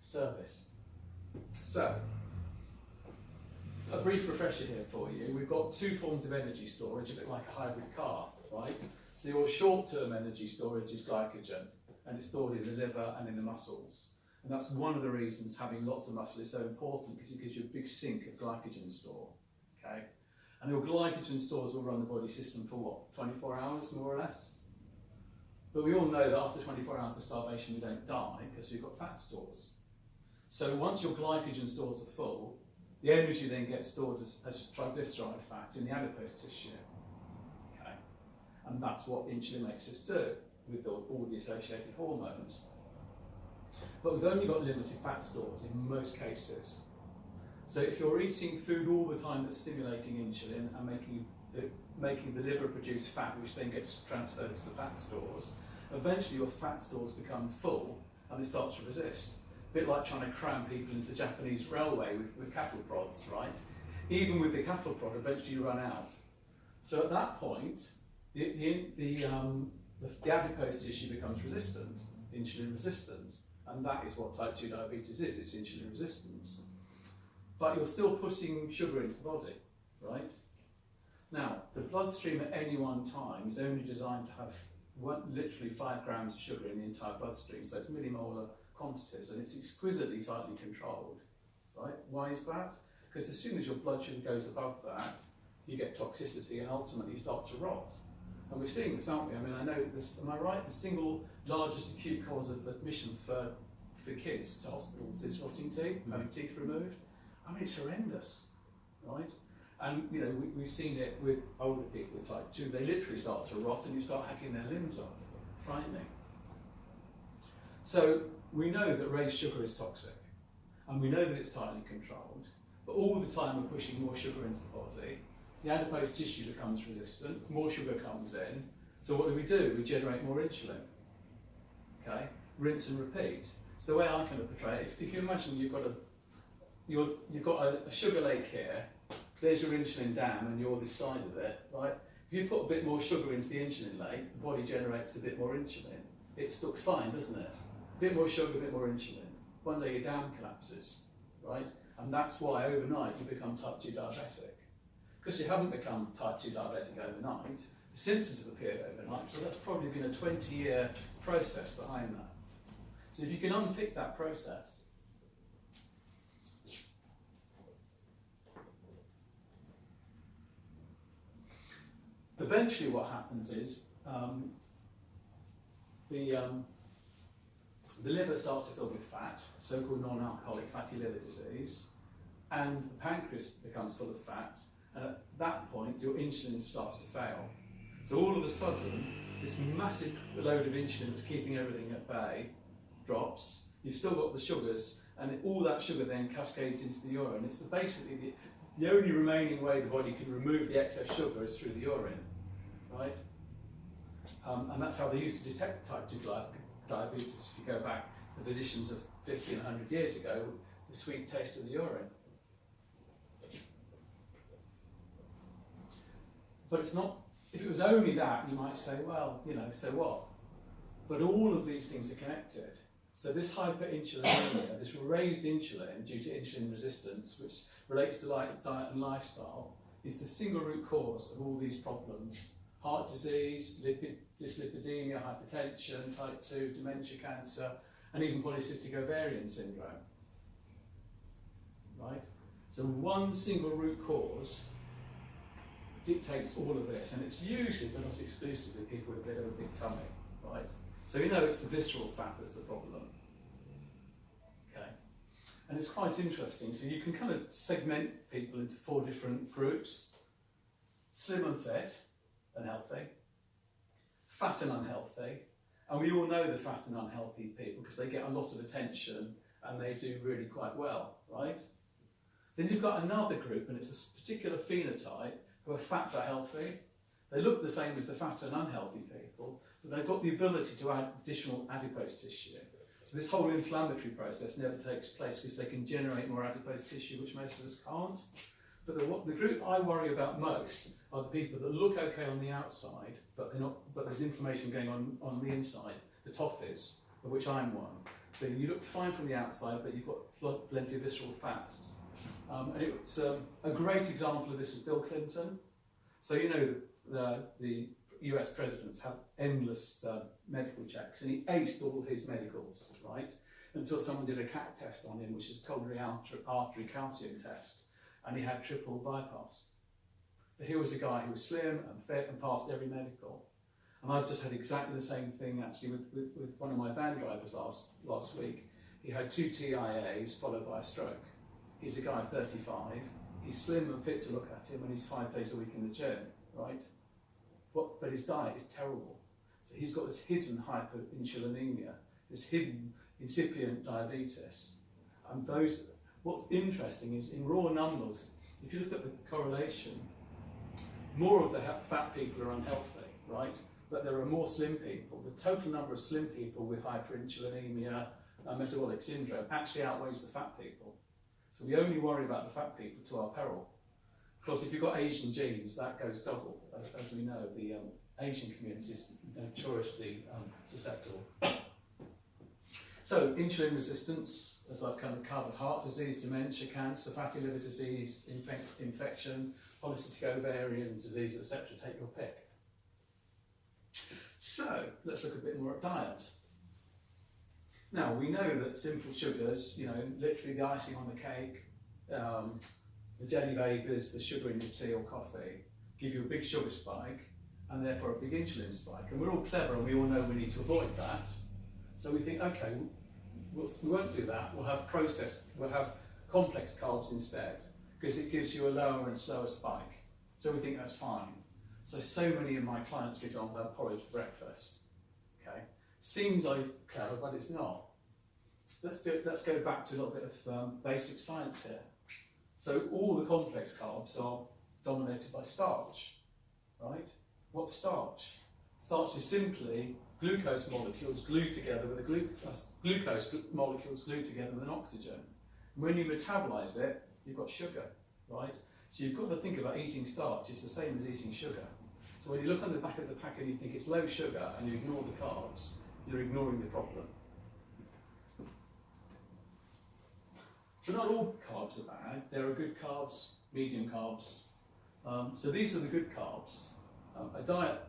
[SPEAKER 1] service. So, a brief refresher here for you. We've got two forms of energy storage, a bit like a hybrid car, right? So your short-term energy storage is glycogen, and it's stored in the liver and in the muscles. And that's one of the reasons having lots of muscle is so important, because it gives you a big sink of glycogen store, okay? And your glycogen stores will run the body system for what, 24 hours, more or less? But we all know that after 24 hours of starvation we don't die, because we've got fat stores. So once your glycogen stores are full, the energy then gets stored as triglyceride fat in the adipose tissue, okay? And that's what insulin makes us do, with all the associated hormones. But we've only got limited fat stores in most cases. So if you're eating food all the time that's stimulating insulin and making the liver produce fat, which then gets transferred to the fat stores, eventually your fat stores become full and they start to resist. A bit like trying to cram people into the Japanese railway with cattle prods, right? Even with the cattle prod, eventually you run out. So at that point, the adipose tissue becomes resistant, insulin resistant, and that is what type 2 diabetes is, it's insulin resistance. But you're still putting sugar into the body, right? Now, the bloodstream at any one time is only designed to have literally 5 grams of sugar in the entire bloodstream, so it's millimolar quantities, and it's exquisitely tightly controlled, right? Why is that? Because as soon as your blood sugar goes above that, you get toxicity and ultimately you start to rot. And we're seeing this, aren't we? I mean, I know this, am I right? The single largest acute cause of admission for kids to hospitals is rotting teeth, having teeth removed. I mean, it's horrendous, right? And you know, we've seen it with older people with type 2. They literally start to rot and you start hacking their limbs off. Frightening. So we know that raised sugar is toxic, and we know that it's tightly controlled, but all the time we're pushing more sugar into the body. The adipose tissue becomes resistant, more sugar comes in, so what do? We generate more insulin. Okay? Rinse and repeat. So the way I kind of portray it, if you imagine you've got a sugar lake here, there's your insulin dam and you're this side of it, right? If you put a bit more sugar into the insulin lake, the body generates a bit more insulin. It looks fine, doesn't it? A bit more sugar, a bit more insulin. One day your dam collapses, right? And that's why overnight you become type 2 diabetic. Because you haven't become type 2 diabetic overnight, the symptoms have appeared overnight, so that's probably been a 20-year process behind that. So if you can unpick that process, eventually what happens is the liver starts to fill with fat, so-called non-alcoholic fatty liver disease, and the pancreas becomes full of fat, and at that point your insulin starts to fail. So all of a sudden, this massive load of insulin that's keeping everything at bay drops. You've still got the sugars, and all that sugar then cascades into the urine. It's basically the only remaining way the body can remove the excess sugar is through the urine, right? And that's how they used to detect type 2 diabetes. If you go back to the physicians of 50 and 100 years ago, the sweet taste of the urine. But it's not, if it was only that, you might say, well, you know, so what? But all of these things are connected. So this hyperinsulinemia, this raised insulin due to insulin resistance, which relates to diet and lifestyle, is the single root cause of all these problems. Heart disease, dyslipidemia, hypertension, type 2, dementia, cancer, and even polycystic ovarian syndrome. Right? So one single root cause dictates all of this, and it's usually, but not exclusively, people with a bit of a big tummy, right? So we know it's the visceral fat that's the problem. Okay, and it's quite interesting. So you can kind of segment people into 4 different groups: slim and fit and healthy, fat and unhealthy, and we all know the fat and unhealthy people because they get a lot of attention and they do really quite well, right? Then you've got another group, and it's a particular phenotype, who are fat but healthy. They look the same as the fat and unhealthy people, but they've got the ability to add additional adipose tissue. So this whole inflammatory process never takes place because they can generate more adipose tissue, which most of us can't. But the group I worry about most are the people that look okay on the outside, but they're not. But there's inflammation going on the inside. The toffees, of which I'm one. So you look fine from the outside, but you've got plenty of visceral fat. And it's a great example of this with Bill Clinton. So you know the US presidents have endless medical checks, and he aced all his medicals, right? Until someone did a CAT test on him, which is coronary artery calcium test, and he had triple bypass. But here was a guy who was slim and fit and passed every medical. And I've just had exactly the same thing actually with one of my van drivers last week. He had 2 TIAs followed by a stroke. He's a guy 35, he's slim and fit to look at him, and he's 5 days a week in the gym, right? But his diet is terrible. So he's got this hidden hyperinsulinemia, this hidden incipient diabetes. And what's interesting is in raw numbers, if you look at the correlation, more of the fat people are unhealthy, right? But there are more slim people. The total number of slim people with hyperinsulinemia, metabolic syndrome actually outweighs the fat people. So we only worry about the fat people to our peril. Of course, if you've got Asian genes, that goes double. As we know, the Asian community is notoriously susceptible. So, insulin resistance, as I've kind of covered, heart disease, dementia, cancer, fatty liver disease, infection, polycystic ovarian disease, etc. Take your pick. So, let's look a bit more at diet. Now, we know that simple sugars, literally the icing on the cake, the jelly babies, the sugar in your tea or coffee, give you a big sugar spike and therefore a big insulin spike. And we're all clever and we all know we need to avoid that. So we think, okay, we won't do that. We'll have complex carbs instead because it gives you a lower and slower spike. So we think that's fine. So many of my clients, for example, have porridge for breakfast. Okay, seems like clever, but it's not. Let's go back to a little bit of basic science here. So all the complex carbs are dominated by starch, right? What's starch? Starch is simply glucose molecules glued together with glucose molecules glued together with an oxygen. And when you metabolize it, you've got sugar, right? So you've got to think about eating starch. It's the same as eating sugar. So when you look on the back of the pack and you think it's low sugar and you ignore the carbs, you're ignoring the problem. But not all carbs are bad. There are good carbs, medium carbs. So these are the good carbs. A diet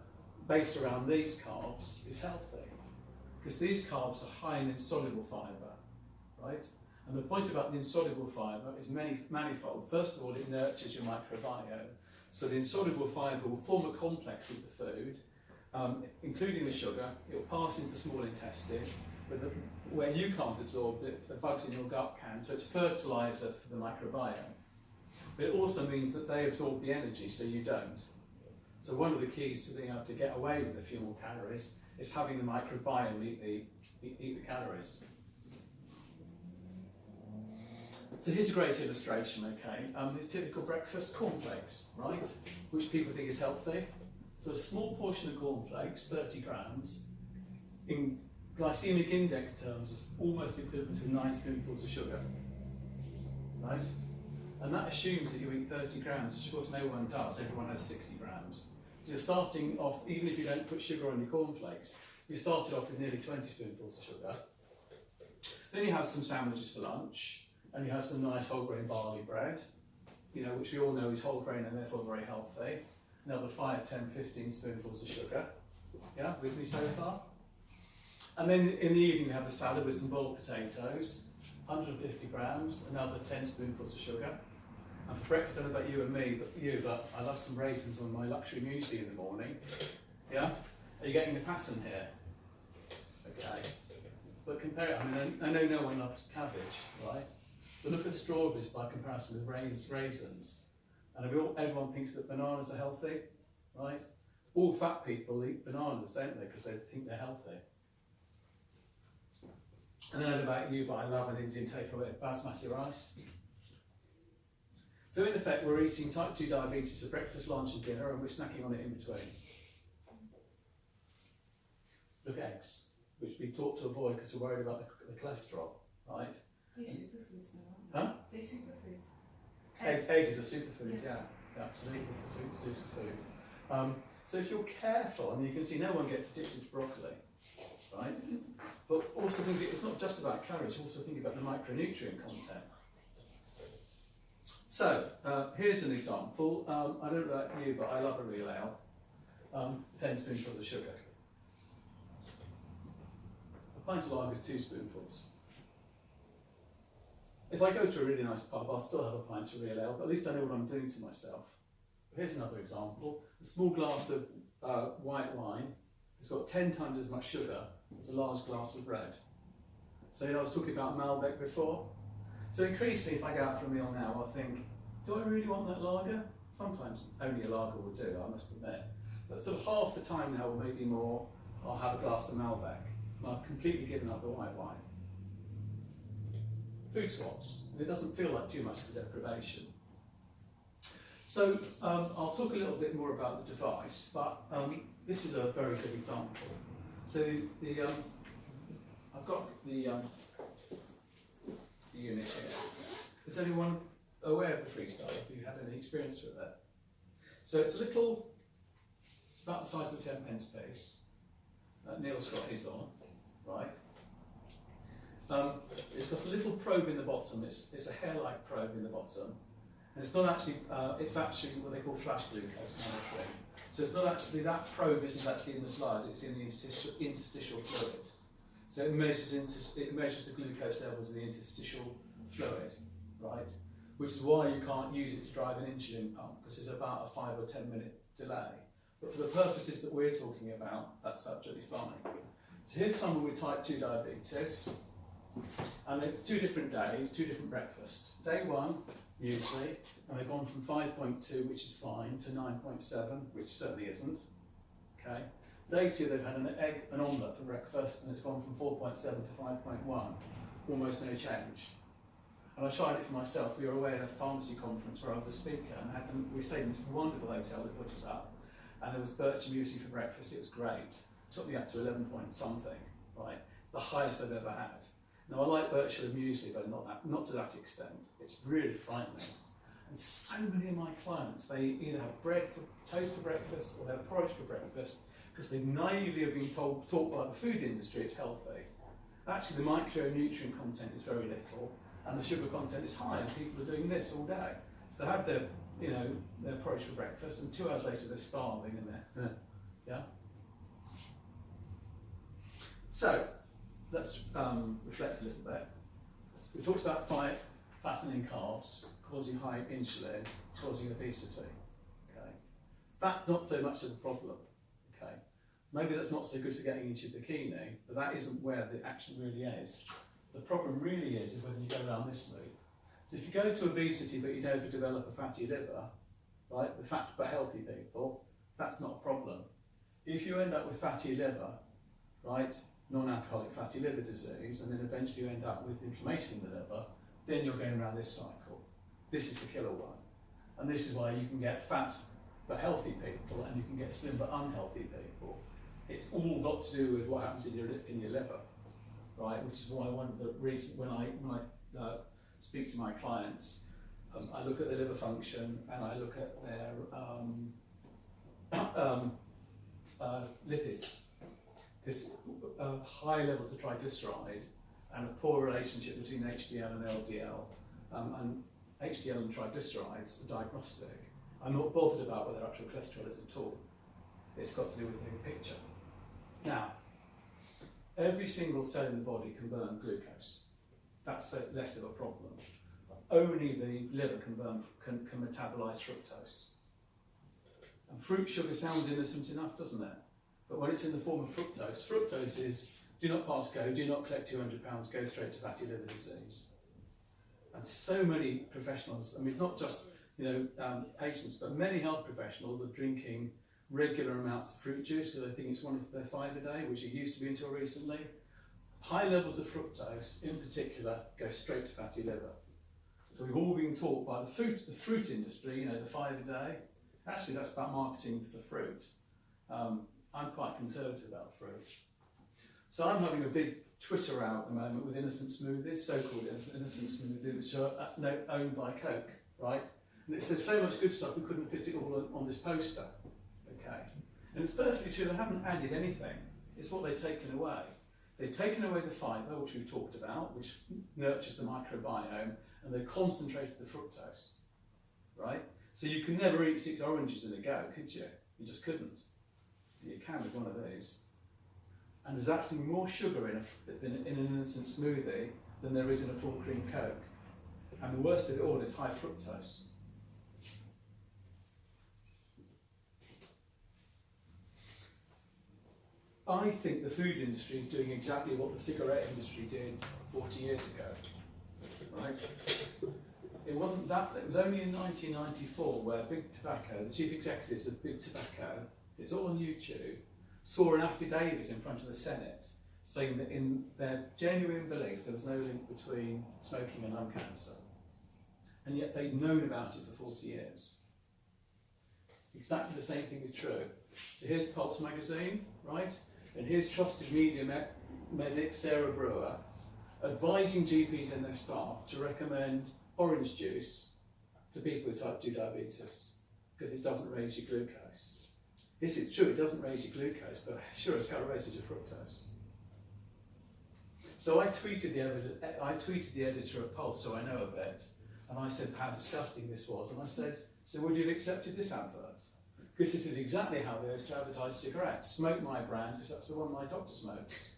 [SPEAKER 1] based around these carbs is healthy because these carbs are high in insoluble fibre, right? And the point about the insoluble fibre is manifold. First of all, it nurtures your microbiome. So the insoluble fibre will form a complex with the food, including the sugar. It will pass into the small intestine, where you can't absorb it, the bugs in your gut can, so it's fertiliser for the microbiome. But it also means that they absorb the energy, so you don't. So one of the keys to being able to get away with a few more calories is having the microbiome eat the calories. So here's a great illustration, okay? It's typical breakfast cornflakes, right? Which people think is healthy. So a small portion of cornflakes, 30 grams, in glycemic index terms is almost equivalent to 9 spoonfuls of sugar, right? And that assumes that you eat 30 grams, which of course no one does, everyone has 60 grams. So you're starting off, even if you don't put sugar on your cornflakes, you started off with nearly 20 spoonfuls of sugar. Then you have some sandwiches for lunch, and you have some nice whole grain barley bread, which we all know is whole grain and therefore very healthy. Another 5, 10, 15 spoonfuls of sugar. Yeah, with me so far? And then in the evening you have the salad with some boiled potatoes, 150 grams, another 10 spoonfuls of sugar. And for breakfast, I don't know about you and me, but I love some raisins on my luxury muesli in the morning. Yeah? Are you getting the pattern here? Okay. But compare it, I know no one loves cabbage, right? But look at strawberries by comparison with raisins. And everyone thinks that bananas are healthy, right? All fat people eat bananas, don't they? Because they think they're healthy. And then I don't know about you, but I love an Indian takeaway of basmati rice. So in effect, we're eating type 2 diabetes for breakfast, lunch and dinner, and we're snacking on it in between. Look at eggs. which we taught to avoid because we're worried about the cholesterol, right?
[SPEAKER 7] They're superfoods now, aren't
[SPEAKER 1] Huh?
[SPEAKER 7] they? They're superfoods.
[SPEAKER 1] Egg is a superfood,
[SPEAKER 7] Yeah.
[SPEAKER 1] yeah, absolutely, it's a superfood. So if you're careful, and you can see no one gets addicted to broccoli, right? But also think it's not just about calories, also think about the micronutrient content. So here's an example. I don't know about you, but I love a real ale. 10 spoonfuls of sugar. A pint of lager is 2 spoonfuls. If I go to a really nice pub, I'll still have a pint of real ale, but at least I know what I'm doing to myself. Here's another example. A small glass of white wine has got 10 times as much sugar as a large glass of red. So I was talking about Malbec before. So increasingly, if I go out for a meal now, I'll think, do I really want that lager? Sometimes only a lager will do, I must admit. But sort of half the time now, or maybe more, I'll have a glass of Malbec. And I've completely given up the white wine. Food swaps, and it doesn't feel like too much of a deprivation. So I'll talk a little bit more about the device, but this is a very good example. So I've got the unit here. Is anyone aware of the Freestyle? Have you had any experience with it? So it's about the size of a 10p piece. Neil's got his on, right? It's got a little probe in the bottom. It's a hair-like probe in the bottom, and it's not actually. It's actually what they call flash glucose monitoring. So it's not actually, that probe isn't actually in the blood. It's in the interstitial fluid. So it measures the glucose levels in the interstitial fluid, right? Which is why you can't use it to drive an insulin pump, because there's about a 5 or 10 minute delay. But for the purposes that we're talking about, that's absolutely fine. So here's someone with type 2 diabetes. And they're 2 different days, 2 different breakfasts. Day 1, usually, and they've gone from 5.2, which is fine, to 9.7, which certainly isn't. Okay. Day 2, they've had an omelette for breakfast, and it's gone from 4.7 to 5.1, almost no change. And I tried it for myself. We were away at a pharmacy conference where I was a speaker, and we stayed in this wonderful hotel that put us up, and there was birch muesli for breakfast. It was great. Took me up to 11 point something, right? The highest I've ever had. Now I like birch and muesli, but not to that extent. It's really frightening. And so many of my clients, they either have toast for breakfast, or they have porridge for breakfast, because they naively have been taught by the food industry it's healthy. Actually, the micronutrient content is very little, and the sugar content is high, and people are doing this all day. So they have their porridge for breakfast, and 2 hours later they're starving, and they're, yeah? So, let's reflect a little bit. We talked about fattening carbs, causing high insulin, causing obesity. Okay, that's not so much of a problem. Okay, maybe that's not so good for getting into your bikini, but that isn't where the action really is. The problem really is whether you go down this loop. So if you go to obesity but you never develop a fatty liver, right, the fat but healthy people, that's not a problem. If you end up with fatty liver, right, non-alcoholic fatty liver disease, and then eventually you end up with inflammation in the liver, then you're going around this cycle. This is the killer one. And this is why you can get fat but healthy people, and you can get slim but unhealthy people. It's all got to do with what happens in your liver, right? Which is why one of the reasons when I speak to my clients, I look at their liver function, and I look at their lipids. Because high levels of triglyceride and a poor relationship between HDL and LDL, and HDL and triglycerides are diagnostic. I'm not bothered about whether actual cholesterol is at all. It's got to do with the big picture. Now, every single cell in the body can burn glucose. That's less of a problem. Only the liver can metabolize fructose. And fruit sugar sounds innocent enough, doesn't it? But when it's in the form of fructose, fructose is do not pass go, do not collect 200 pounds, go straight to fatty liver disease. And so many professionals, I mean, not just patients, but many health professionals are drinking regular amounts of fruit juice because they think it's one of their 5 a day, which it used to be until recently. High levels of fructose, in particular, go straight to fatty liver. So we've all been taught by the fruit industry, the 5 a day. Actually, that's about marketing for fruit. I'm quite conservative about fruit. So I'm having a big Twitter row at the moment with innocent smoothies, so-called innocent smoothies, which are owned by Coke, right? And it says so much good stuff we couldn't fit it all on this poster, okay? And it's perfectly true, they haven't added anything. It's what they've taken away. They've taken away the fibre, which we've talked about, which nurtures the microbiome, and they've concentrated the fructose, right? So you can never eat 6 oranges in a go, could you? You just couldn't. You can with one of these. And there's actually more sugar in an innocent smoothie than there is in a full cream Coke. And the worst of it all is high fructose. I think the food industry is doing exactly what the cigarette industry did 40 years ago, right? It was only in 1994 where Big Tobacco, the chief executives of Big Tobacco, it's all on YouTube, saw an affidavit in front of the Senate saying that in their genuine belief there was no link between smoking and lung cancer. And yet they'd known about it for 40 years. Exactly the same thing is true. So here's Pulse magazine, right? And here's trusted media medic Sarah Brewer advising GPs and their staff to recommend orange juice to people with type 2 diabetes because it doesn't raise your glucose. Yes, it's true, it doesn't raise your glucose, but sure as hell raises your fructose. So I tweeted the editor of Pulse, so I know a bit, and I said how disgusting this was, and I said, so would you have accepted this advert? Because this is exactly how they used to advertise cigarettes. Smoke my brand, because that's the one my doctor smokes,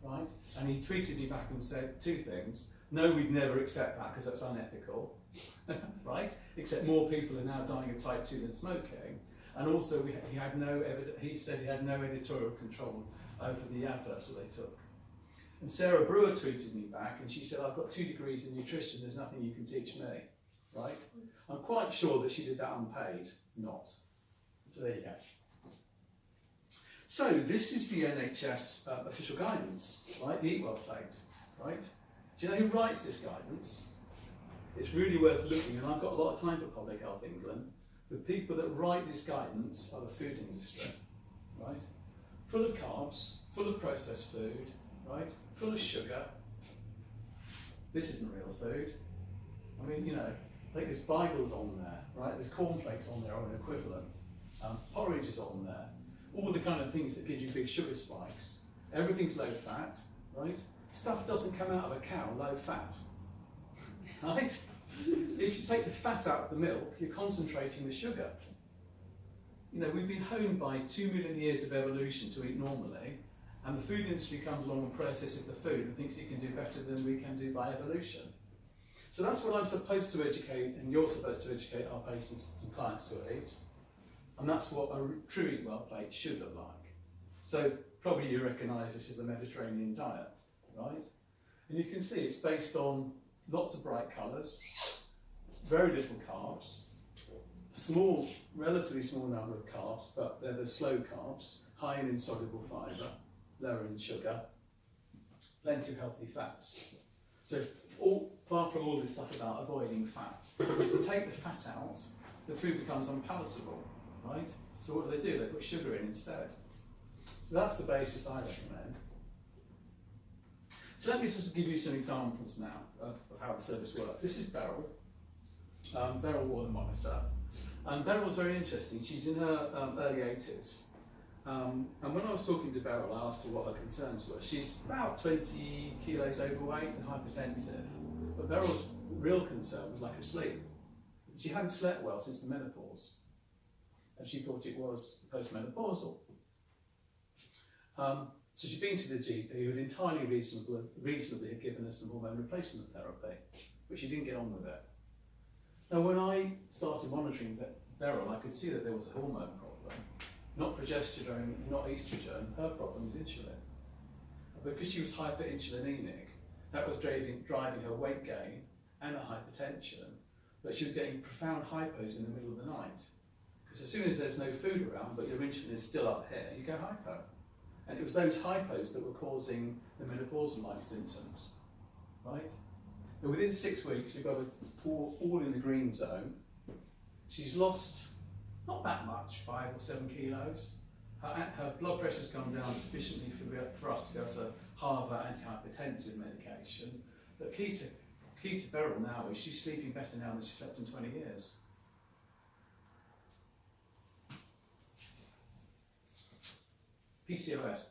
[SPEAKER 1] right? And he tweeted me back and said 2 things. No, we'd never accept that because that's unethical, right? Except more people are now dying of type 2 than smoking. And also he said he had no editorial control over the adverts that they took. And Sarah Brewer tweeted me back and she said, I've got 2 degrees in nutrition, there's nothing you can teach me, right? I'm quite sure that she did that unpaid, not. So there you go. So this is the NHS official guidance, right? The Eat Well plate, right? Do you know who writes this guidance? It's really worth looking, and I've got a lot of time for Public Health England. The people that write this guidance are the food industry, right? Full of carbs, full of processed food, right? Full of sugar. This isn't real food. I mean, you know, like there's bagels on there, right? There's cornflakes on there or an equivalent. Porridge is on there. All the kind of things that give you big sugar spikes. Everything's low fat, right? Stuff doesn't come out of a cow low fat, right? If you take the fat out of the milk, you're concentrating the sugar. You know, we've been honed by 2 million years of evolution to eat normally, and the food industry comes along and processes the food and thinks it can do better than we can do by evolution. So that's what I'm supposed to educate, and you're supposed to educate our patients and clients to eat. And that's what a true Eat Well plate should look like. So probably you recognise this as a Mediterranean diet, right? And you can see it's based on lots of bright colours, very little carbs, relatively small number of carbs, but they're the slow carbs, high in insoluble fibre, lower in sugar, plenty of healthy fats. So far from all this stuff about avoiding fat, if you take the fat out, the food becomes unpalatable, right? So what do? They put sugar in instead. So that's the basis I recommend. So let me just give you some examples now of how the service works. This is Beryl. Beryl wore the monitor. And Beryl was very interesting. She's in her early 80s. And when I was talking to Beryl, I asked her what her concerns were. She's about 20 kilos overweight and hypertensive. But Beryl's real concern was lack of sleep. She hadn't slept well since the menopause. And she thought it was postmenopausal. So she'd been to the GP who had entirely reasonably had given her some hormone replacement therapy, but she didn't get on with it. Now when I started monitoring Beryl, I could see that there was a hormone problem. Not progesterone, not estrogen, her problem was insulin. Because she was hyperinsulinemic, that was driving her weight gain and her hypertension, but she was getting profound hypos in the middle of the night. Because as soon as there's no food around, but your insulin is still up here, you go hypo. And it was those hypos that were causing the menopausal-like symptoms, right? And within 6 weeks, we've got her all in the green zone. She's lost not that much, 5 or 7 kilos, her blood pressure's come down sufficiently for us to be able to halve her antihypertensive medication. But key to Beryl now is she's sleeping better now than she slept in 20 years. PCOS.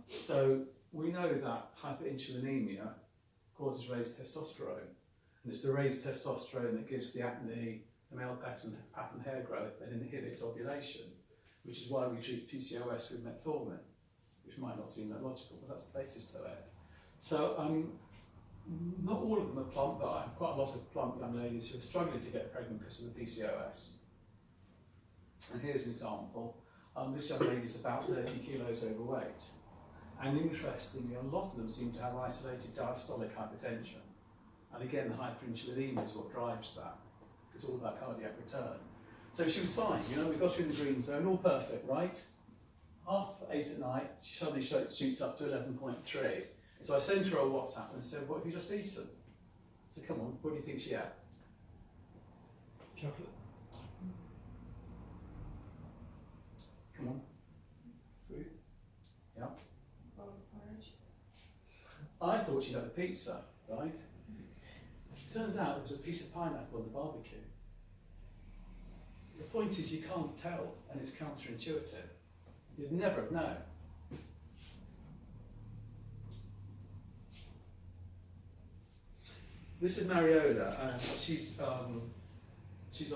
[SPEAKER 1] So we know that hyperinsulinemia causes raised testosterone, and it's the raised testosterone that gives the acne, the male pattern hair growth, that inhibits ovulation, which is why we treat PCOS with metformin, which might not seem that logical, but that's the basis to it. So not all of them are plump, but I have quite a lot of plump young ladies who are struggling to get pregnant because of the PCOS. And here's an example. This young lady is about 30 kilos overweight. And interestingly, a lot of them seem to have isolated diastolic hypertension. And again, the hyperinsulinemia is what drives that. It's all about cardiac return. So she was fine, you know, we got her in the green zone, all perfect, right? 8:30 at night, she suddenly shoots up to 11.3. So I sent her a WhatsApp and said, what have you just eaten? I said, come on, what do you think she had?
[SPEAKER 2] Chocolate.
[SPEAKER 1] Come on. Fruit? Yeah.
[SPEAKER 7] Bowl of porridge.
[SPEAKER 1] I thought she'd had a pizza, right? Turns out it was a piece of pineapple on the barbecue. The point is you can't tell, and it's counterintuitive. You'd never have known. This is Mariola, and she's on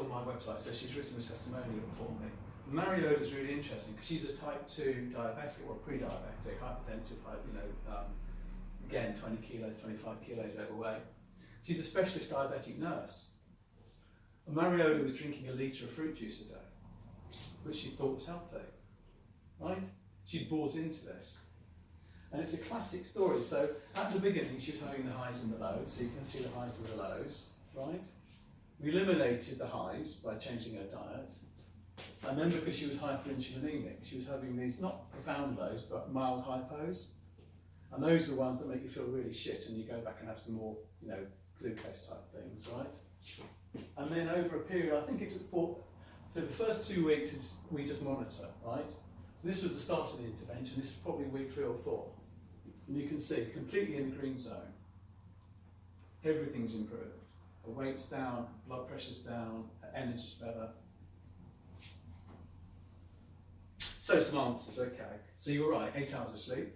[SPEAKER 1] my website, so she's written a testimonial for me. Mariola is really interesting because she's a type 2 diabetic or pre-diabetic, hypertensive, again 20 kilos, 25 kilos overweight. She's a specialist diabetic nurse. And Mariola was drinking a litre of fruit juice a day, which she thought was healthy, right? She bought into this. And it's a classic story. So at the beginning, she was having the highs and the lows, so you can see the highs and the lows, right? We eliminated the highs by changing her diet. And then because she was hyperinsulinemic, she was having these not profound lows, but mild hypos. And those are the ones that make you feel really shit and you go back and have some more, you know, glucose type things, right? And then over a period, I think it took 4, so the first 2 weeks is we just monitor, right? So this was the start of the intervention, this is probably week 3 or 4. And you can see, completely in the green zone, everything's improved. Her weight's down, blood pressure's down, her energy's better. So some answers, okay. So you're right, 8 hours of sleep.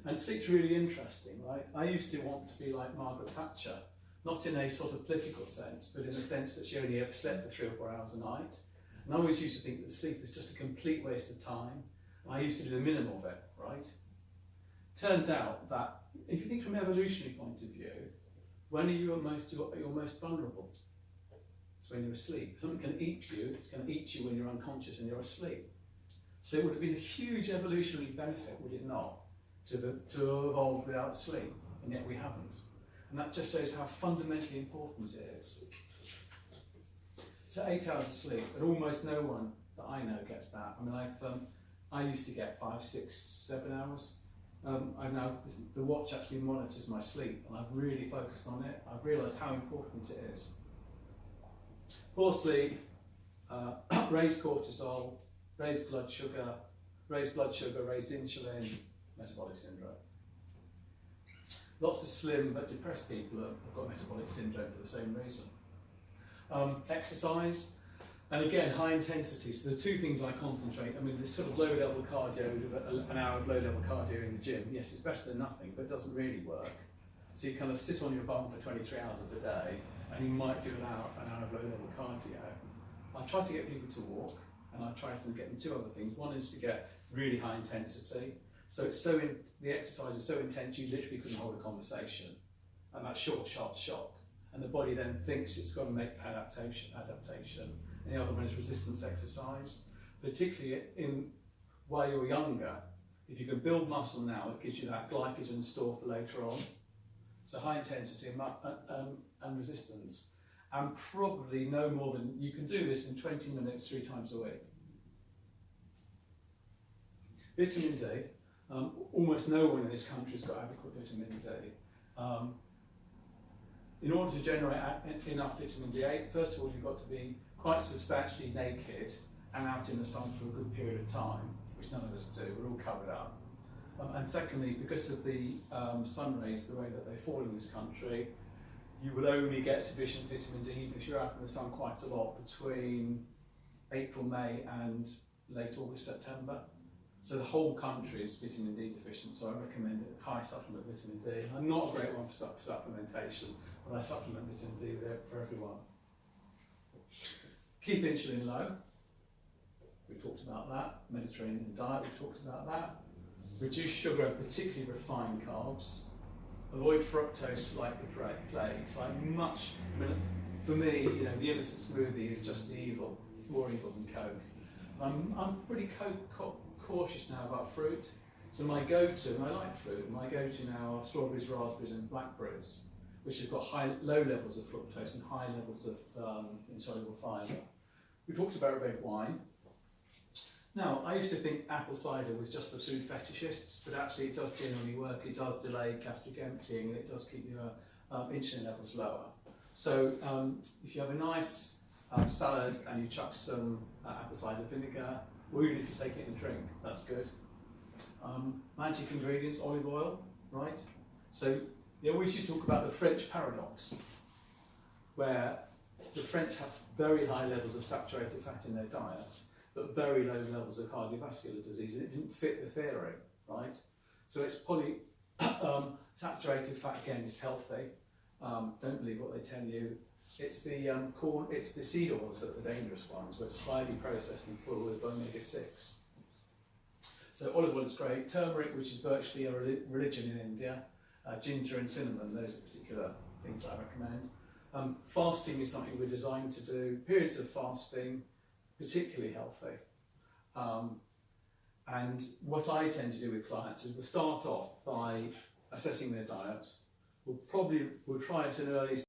[SPEAKER 1] And sleep's really interesting, right? I used to want to be like Margaret Thatcher, not in a sort of political sense, but in the sense that she only ever slept for 3 or 4 hours a night. And I always used to think that sleep is just a complete waste of time. I used to do the minimum of it, right? Turns out that if you think from an evolutionary point of view, when are you you're most vulnerable? It's when you're asleep. Something can eat you, it's going to eat you when you're unconscious and you're asleep. So it would have been a huge evolutionary benefit, would it not, to evolve without sleep, and yet we haven't. And that just shows how fundamentally important it is. So 8 hours of sleep, and almost no one that I know gets that. I mean, I used to get 5, 6, 7 hours. The watch actually monitors my sleep, and I've really focused on it. I've realised how important it is. Poor sleep, raised cortisol, raised blood sugar, raised insulin, metabolic syndrome. Lots of slim but depressed people have got metabolic syndrome for the same reason. Exercise, and again, high intensity. So the 2 things I concentrate, I mean, this sort of low level cardio, an hour of low level cardio in the gym, yes, it's better than nothing, but it doesn't really work. So you kind of sit on your bum for 23 hours of the day, and you might do an hour of low level cardio. I try to get people to walk, and I try to get them 2 other things. One is to get really high intensity. So it's the exercise is so intense you literally couldn't hold a conversation. And that short, sharp shock. And the body then thinks it's got to make adaptation. And the other one is resistance exercise. Particularly while you're younger, if you can build muscle now, it gives you that glycogen store for later on. So high intensity and resistance. And probably no more than, you can do this in 20 minutes 3 times a week. Vitamin D. Almost no one in this country has got adequate vitamin D. In order to generate enough vitamin D, first of all, you've got to be quite substantially naked and out in the sun for a good period of time, which none of us do. We're all covered up. And secondly, because of the sun rays, the way that they fall in this country, you will only get sufficient vitamin D, even if you're out in the sun quite a lot, between April, May and late August, September. So the whole country is vitamin D deficient, so I recommend a high supplement of vitamin D. I'm not a great one for supplementation, but I supplement vitamin D for everyone. Keep insulin low. We've talked about that. Mediterranean diet, we've talked about that. Reduce sugar, particularly refined carbs. Avoid fructose like the plague. It's like much, for me, you know, the innocent smoothie is just the evil. It's more evil than Coke. I'm pretty cautious now about fruit. So my go-to, and I like fruit, my go-to now are strawberries, raspberries and blackberries, which have got low levels of fructose and high levels of insoluble fibre. We talked about red wine. Now, I used to think apple cider was just for food fetishists, but actually it does generally work. It does delay gastric emptying and it does keep your insulin levels lower. So if you have a nice salad and you chuck some apple cider vinegar, or even if you take it in a drink, that's good. Magic ingredients, olive oil, right? So they always used to talk about the French paradox, where the French have very high levels of saturated fat in their diet, but very low levels of cardiovascular disease, and it didn't fit the theory, right? So it's saturated fat again is healthy. Don't believe what they tell you. It's the it's the seed oils that are the dangerous ones, where it's highly processed and full of omega-6. So olive oil is great. Turmeric, which is virtually a religion in India. Ginger and cinnamon, those are particular things I recommend. Fasting is something we're designed to do. Periods of fasting, particularly healthy. And what I tend to do with clients is we'll start off by assessing their diet. We'll try at an early